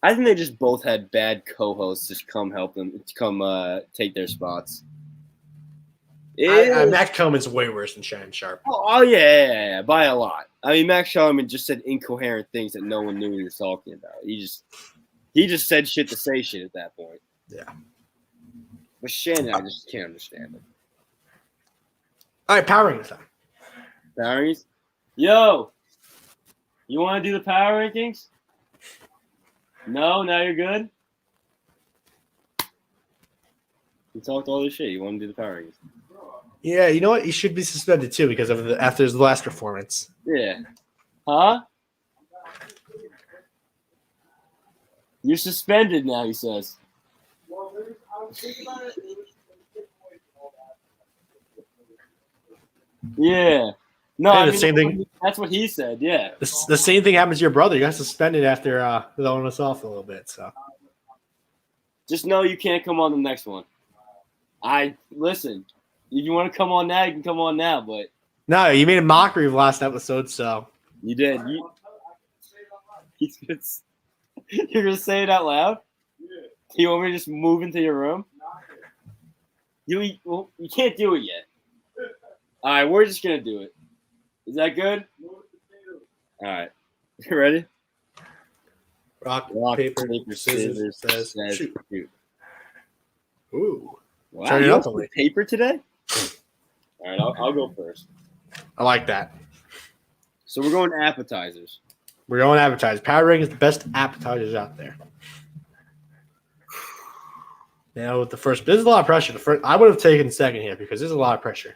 I think they just both had bad co-hosts just come help them, take their spots. Max Kellerman's way worse than Shannon Sharp. Oh yeah, by a lot. I mean, Max Kellerman just said incoherent things that no one knew he was talking about. He just said shit to say shit at that point. Yeah. But Shannon, I just can't understand it. All right, power rankings time. Power rankings? Yo, you want to do the power rankings? No, now you're good. You talked all this shit. You want to do the power rankings? Yeah, you know what? He should be suspended too because of after his last performance. Yeah. Huh? You're suspended now, he says. Yeah. No, Hey, I the mean, same thing. That's what he said. Yeah. The same thing happens to your brother. You got suspended after throwing us off a little bit. So Just know you can't come on the next one. Listen. If you want to come on now, you can come on now. But no, you made a mockery of last episode. So you did. You're gonna say it out loud? Yeah. You want me to just move into your room? You can't do it yet. All right, we're just gonna do it. Is that good? All right, you ready? rock, paper, scissors, says shoot. Ooh, Wow, turn it you up have a little. paper today? All right, I'll go first. I like that. So we're going appetizers. We're going appetizers. Power Ring is the best appetizers out there. Now with the first, there's a lot of pressure. I would have taken second here because there's a lot of pressure.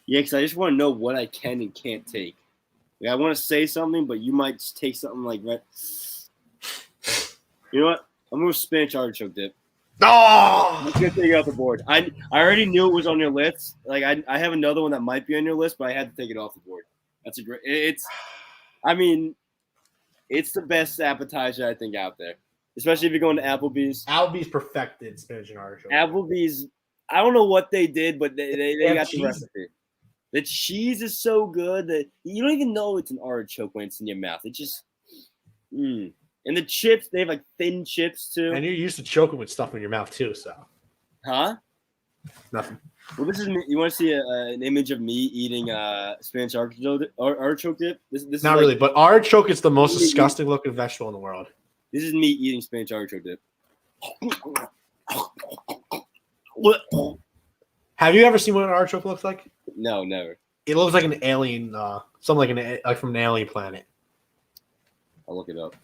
Yeah, because I just want to know what I can and can't take. Like, I want to say something, but you might just take something like that. You know what? I'm going to spinach artichoke dip. Oh! I'm going to take it off the board. I already knew it was on your list. Like I have another one that might be on your list, but I had to take it off the board. That's a great. It's the best appetizer I think out there, especially if you're going to Applebee's. Applebee's perfected spinach and artichoke. Applebee's, I don't know what they did, but they got the cheese. recipe. The cheese is so good that you don't even know it's an artichoke when it's in your mouth. It just, And the chips, they have like thin chips too. And you're used to choking with stuff in your mouth too, so. Huh? Nothing. Well, this is me. You want to see an image of me eating spinach artichoke dip? This is Not really, but artichoke is the most disgusting looking vegetable in the world. This is me eating spinach artichoke dip. Have you ever seen what an artichoke looks like? No, never. It looks like an alien, something like from an alien planet. I'll look it up.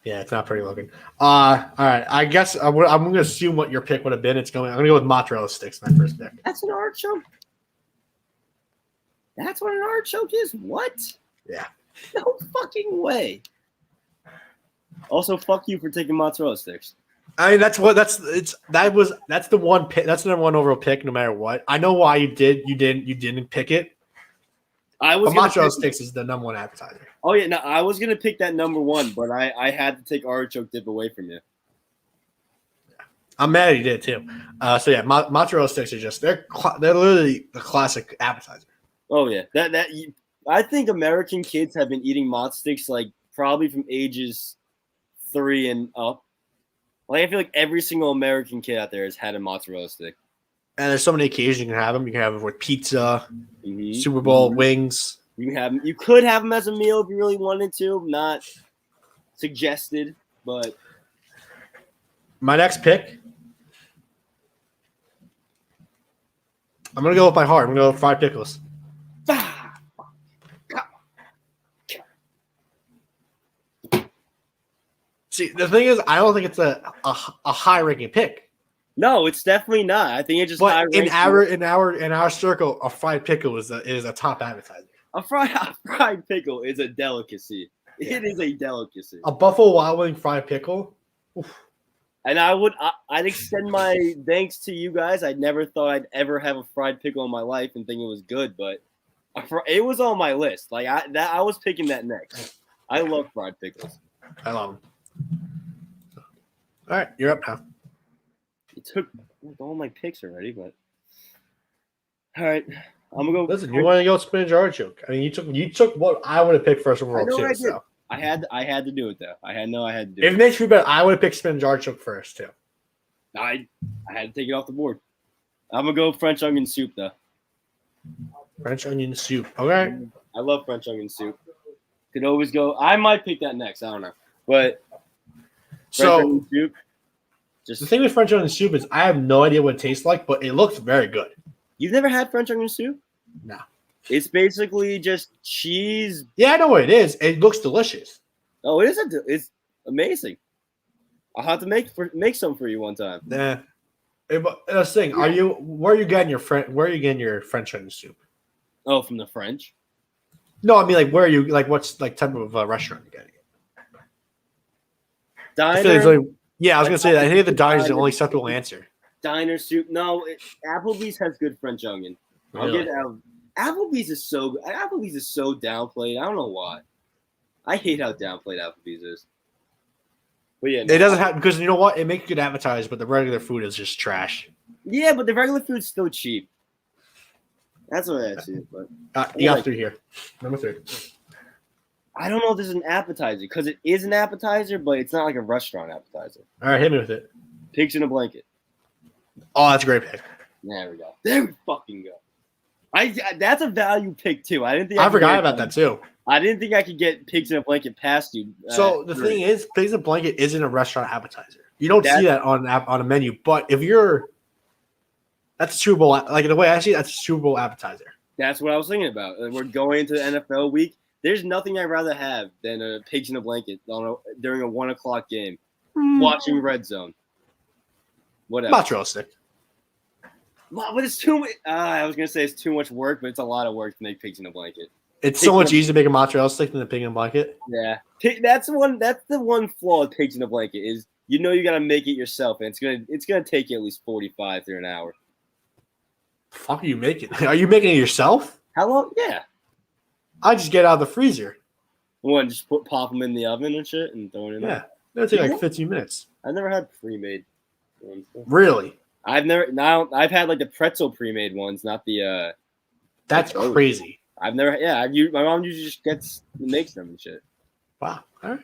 Yeah, it's not pretty looking. All right. I guess I'm going to assume what your pick would have been. I'm going to go with mozzarella sticks, my first pick. That's an artichoke? That's what an artichoke is? What? Yeah. No fucking way. Also, fuck you for taking mozzarella sticks. I mean, that's the one pick. That's the number one overall pick, no matter what. I know why you didn't pick it. But mozzarella sticks is the number one appetizer. Oh yeah, no, I was gonna pick that number one, but I had to take artichoke dip away from you. I'm mad you did too. So yeah, mozzarella sticks are they're literally the classic appetizer. Oh yeah, I think American kids have been eating mozz sticks like probably from ages 3 and up. Like I feel like every single American kid out there has had a mozzarella stick. And there's so many occasions you can have them. You can have them with pizza, Super Bowl wings. You could have them as a meal if you really wanted to. Not suggested, but my next pick, I'm gonna go with my heart. I'm gonna go with fried pickles. See, the thing is, I don't think it's a high ranking pick. No, it's definitely not. I think it's just but in our circle, a fried pickle is a top appetizer. A fried pickle is a delicacy. Yeah. It is a delicacy. A Buffalo Wild Wing fried pickle. Oof. And I'd extend my thanks to you guys. I never thought I'd ever have a fried pickle in my life and think it was good, but it was on my list. Like I was picking that next. I love fried pickles. I love them. All right, you're up now. You took all my picks already, but All right, I'm gonna go. Listen, you want to go spinach artichoke? I mean, you took what I would have picked first I overall know what too. I did. So I had to do it though. I had to do if it makes you better, I would have picked spinach artichoke first too. I had to take it off the board. I'm gonna go French onion soup though. French onion soup. Okay. I love French onion soup. Could always go. I might pick that next. I don't know, but French So onion soup. Just the thing with French onion soup is I have no idea what it tastes like, but it looks very good. you've never had French onion soup? No. It's basically just cheese. Yeah, I know what it is. It looks delicious. Oh, it is. It's amazing. I'll have to make some for you one time. Yeah. But let's think. Where are you getting your French onion soup? Oh, from the French. No, I mean like where are you like what's like type of restaurant you're getting it? I feel Diner. like, yeah, I was gonna say that. I think the diner is the only acceptable answer. Diner soup. No, Applebee's has good French onion. I'll Really? get Applebee's is so good. Applebee's is so downplayed. I don't know why. I hate how downplayed Applebee's is. But yeah, It doesn't have because you know what? It makes good advertising, but the regular food is just trash. Yeah, but the regular food's still cheap. That's what I see. But You got 3 here. Number 3. I don't know if this is an appetizer because it is an appetizer, but it's not like a restaurant appetizer. All right, hit me with it. Pigs in a blanket. Oh, that's a great pick. There we go. There we fucking go. That's a value pick too. I didn't think I could forgot get about that too. I didn't think I could get pigs in a blanket past you. So the thing is, pigs in a blanket isn't a restaurant appetizer. You don't see that on a menu. But if you're, that's a Super Bowl. Like the way I see it, that's a Super Bowl appetizer. That's what I was thinking about. We're going into the NFL week. There's nothing I'd rather have than a pigs in a blanket during a 1:00 game, watching Red Zone. Whatever. Mozzarella stick. But it's too much. I was gonna say it's too much work, but it's a lot of work to make pigs in a blanket. It's so much easier to make a mozzarella stick than a pig in a blanket. Yeah, that's the one flaw of pigs in a blanket is you gotta make it yourself, and it's gonna take you at least 45 to an hour. Fuck are you making? Are you making it yourself? How long? Yeah. I just get it out of the freezer. What? Just pop them in the oven and shit and throw it in there. Yeah, it'll take like 15 minutes. I've never had pre-made ones. Really? I've had like the pretzel pre-made ones, not the. That's crazy. I've never. Yeah, my mom usually just makes them and shit. Wow. All right.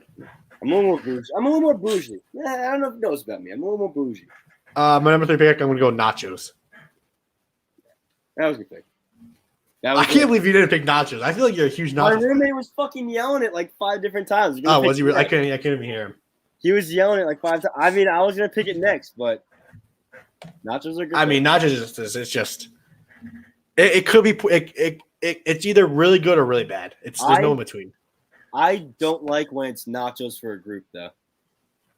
I'm a little more bougie. Yeah, I don't know if it knows about me. I'm a little more bougie. My number 3 pick, I'm gonna go nachos. That was a good pick. I can't believe you didn't pick nachos. I feel like you're a huge My nachos. roommate was fucking yelling it like 5 different times. Oh, was he? I couldn't even hear him. He was yelling it like 5 times. I mean, I was gonna pick it next, but nachos are good. I mean, nachos is just. It could be. It's either really good or really bad. There's no in between. I don't like when it's nachos for a group though.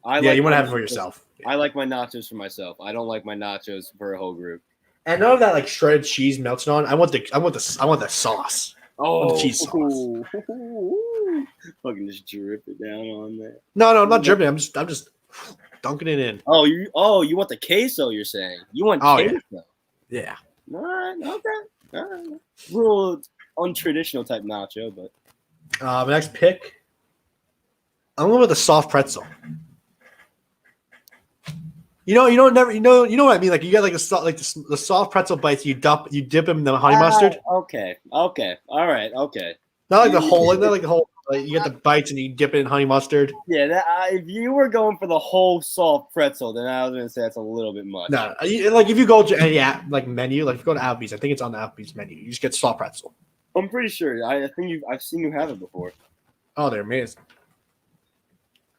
You want to have it for yourself. Yeah. I like my nachos for myself. I don't like my nachos for a whole group. And none of that like shredded cheese melted on. I want the sauce. Oh, the cheese sauce. Fucking just drip it down on there. No, I'm not dripping. I'm just dunking it in. Oh, you want the queso? You're saying you want queso? Yeah. All right. Okay. All right. Real untraditional type nacho, but. My next pick. I'm going with a soft pretzel. You know what I mean. Like you get like the soft pretzel bites. You dip them in the honey mustard. Okay. All right. Okay. Not like the whole. Not like the whole. Like you get the bites and you dip it in honey mustard. Yeah. If you were going for the whole soft pretzel, then I was gonna say that's a little bit much. No, like if you go to any like menu, like if you go to Applebee's, I think it's on the Applebee's menu. You just get soft pretzel. I'm pretty sure. I think I've seen you have it before. Oh, they're amazing.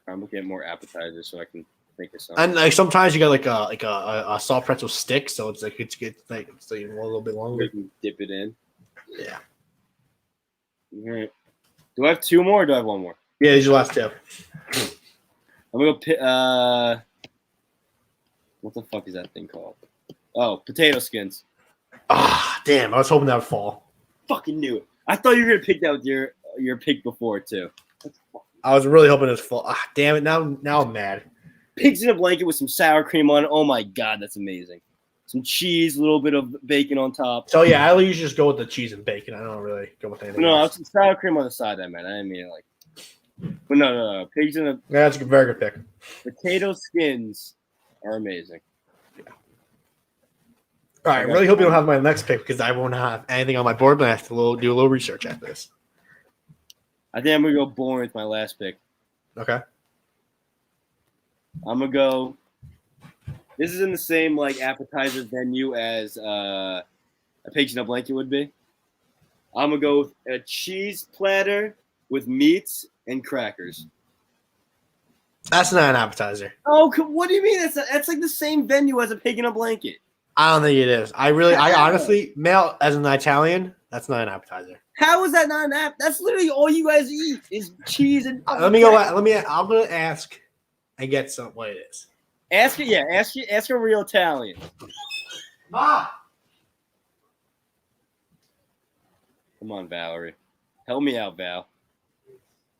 I'm looking at more appetizers so I can think of something. And like sometimes you get like a soft pretzel stick, so it's like it's a little bit longer. You can dip it in. Yeah. All right. Do I have 2 more or do I have 1 more? Yeah, these are the last 2. I'm gonna go. What the fuck is that thing called? Oh, potato skins. Ah, damn! I was hoping that would fall. Fucking knew it. I thought you were gonna pick that with your pick before too. I was really hoping it was fall. Ah, damn it! Now I'm mad. Pigs in a blanket with some sour cream on it. Oh my god, that's amazing. Some cheese, a little bit of bacon on top. So yeah, I usually just go with the cheese and bacon. I don't really go with anything. No, else. some sour cream on the side. I meant. I didn't mean like. But no. Pigs in a Yeah, that's a very good pick. potato skins are amazing. All right, I really hope you don't have my next pick because I won't have anything on my board, but I have to do a little research after this. I think I'm gonna go boring with my last pick. Okay. I'm gonna go. This is in the same like appetizer venue as a pigs in a blanket would be. I'm gonna go with a cheese platter with meats and crackers. That's not an appetizer. Oh, what do you mean? That's like the same venue as a pig in a blanket. I don't think it is. I honestly, Mel, as an Italian, that's not an appetizer. How is that not an app? That's literally all you guys eat is cheese and. Let me go. I'm gonna ask and get what it is. Ask it. Yeah, ask a real Italian. Ma. Come on, Valerie. Help me out, Val.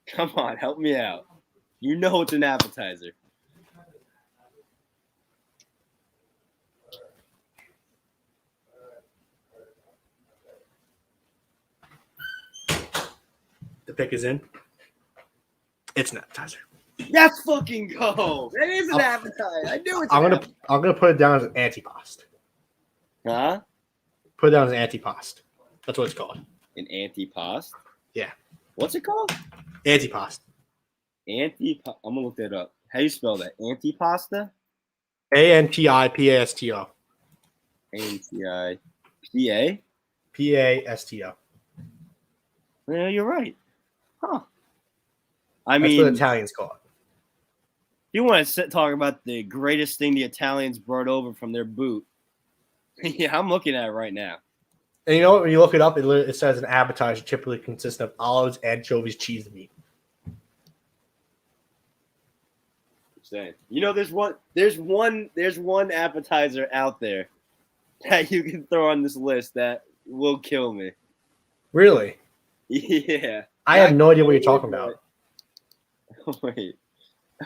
Come on, help me out. You know it's an appetizer. The pick is in. It's an appetizer. Let's fucking go. That is an appetizer. I knew it's. I'm gonna put it down as an antipasto. Huh? Put it down as an antipasto. That's what it's called. An antipasto? Yeah. What's it called? Antipasto. I'm gonna look that up. How do you spell that? Antipasta? Antipasto. Antipa? Pasto. Yeah, you're right. Huh. That's mean, what Italians call it. you want to talk about the greatest thing the Italians brought over from their boot. Yeah, I'm looking at it right now. And you know what? When you look it up, it says an appetizer typically consists of olives, anchovies, cheese, and meat. Saying. You know, there's one appetizer out there that you can throw on this list that will kill me. Really? Yeah. I have no idea what you're talking about. Wait.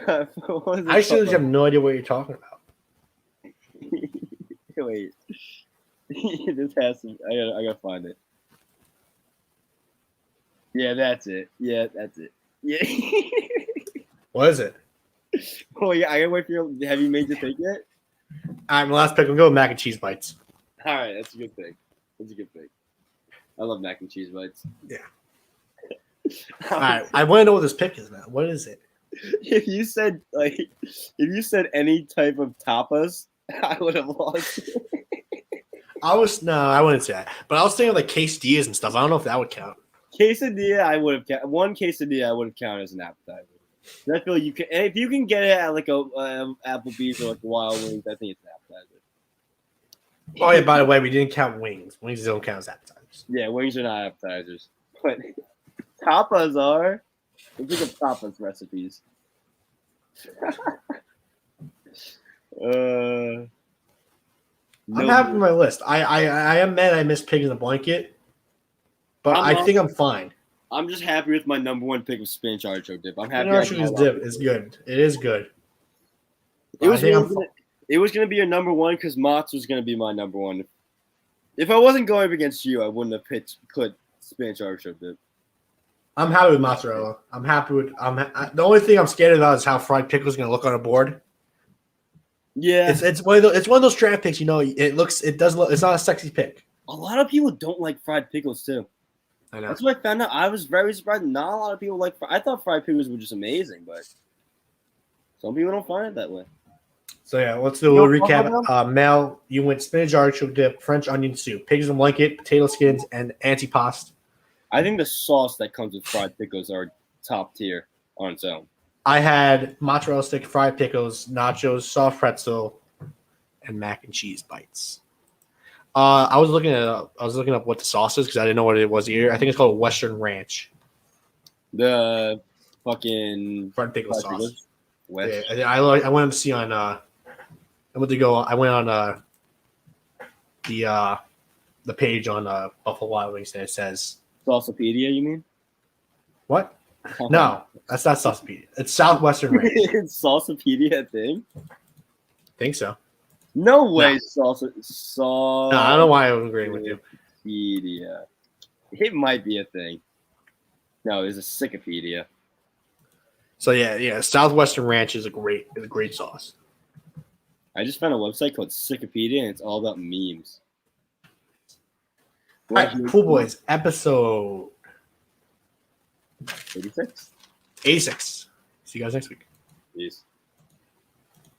I seriously have no idea what you're talking about. Wait. This has to. I gotta find it. Yeah, that's it. Yeah, that's it. Yeah. What is it? Oh yeah, I gotta wait for you. Have you made your pick yet? All right, my last pick. I'm going with mac and cheese bites. All right, that's a good pick. That's a good pick. I love mac and cheese bites. Yeah. All right, I want to know what this pick is now. What is it? If you said any type of tapas, I would have lost. I wouldn't say that. But I was thinking of like quesadillas and stuff. I don't know if that would count. Quesadilla, I would have one quesadilla. I would have counted as an appetizer. I feel you can, if you can get it at like a Applebee's or like Wild Wings, I think it's an appetizer. Oh yeah, by the way, we didn't count wings. Wings don't count as appetizers. Yeah, wings are not appetizers, but tapas are. Let's look at tapas recipes. I'm happy with my list. I am mad I missed Pig in the Blanket, but I think I'm fine. I'm just happy with my number one pick of spinach artichoke dip. I'm happy. Artichoke dip is good. It is good. It was going to be your number one because Mott's was going to be my number one. If I wasn't going up against you, I wouldn't have put spinach artichoke dip. I'm happy with mozzarella. I'm happy with. The only thing I'm scared about is how fried pickle is going to look on a board. Yeah, it's one of those draft picks. You know, it's not a sexy pick. A lot of people don't like fried pickles too. I know. That's what I found out. I was very surprised. Not a lot of people like. I thought fried pickles were just amazing, but some people don't find it that way. So yeah, let's do a little recap. Mel, you went spinach artichoke dip, French onion soup, pigs in a blanket, potato skins, and antipasto. I think the sauce that comes with fried pickles are top tier on its own. I had mozzarella stick, fried pickles, nachos, soft pretzel, and mac and cheese bites. I was looking up what the sauce is because I didn't know what it was either. I think it's called Western Ranch. The fucking fried pickle sauce. Yeah, I went to see on. I went on the page on Buffalo Wild Wings and it says Saucepedia. You mean? What? No, that's not Saucepedia. It's Southwestern Ranch. It's Saucepedia thing? Think so. No way, No. No, I don't know why I'm agreeing with you. Saucepedia. It might be a thing. No, it's a Sycopedia. So yeah, Southwestern Ranch is a great sauce. I just found a website called Sycopedia, and it's all about memes. All right, Pool Boys episode 86. 86. See you guys next week. Peace.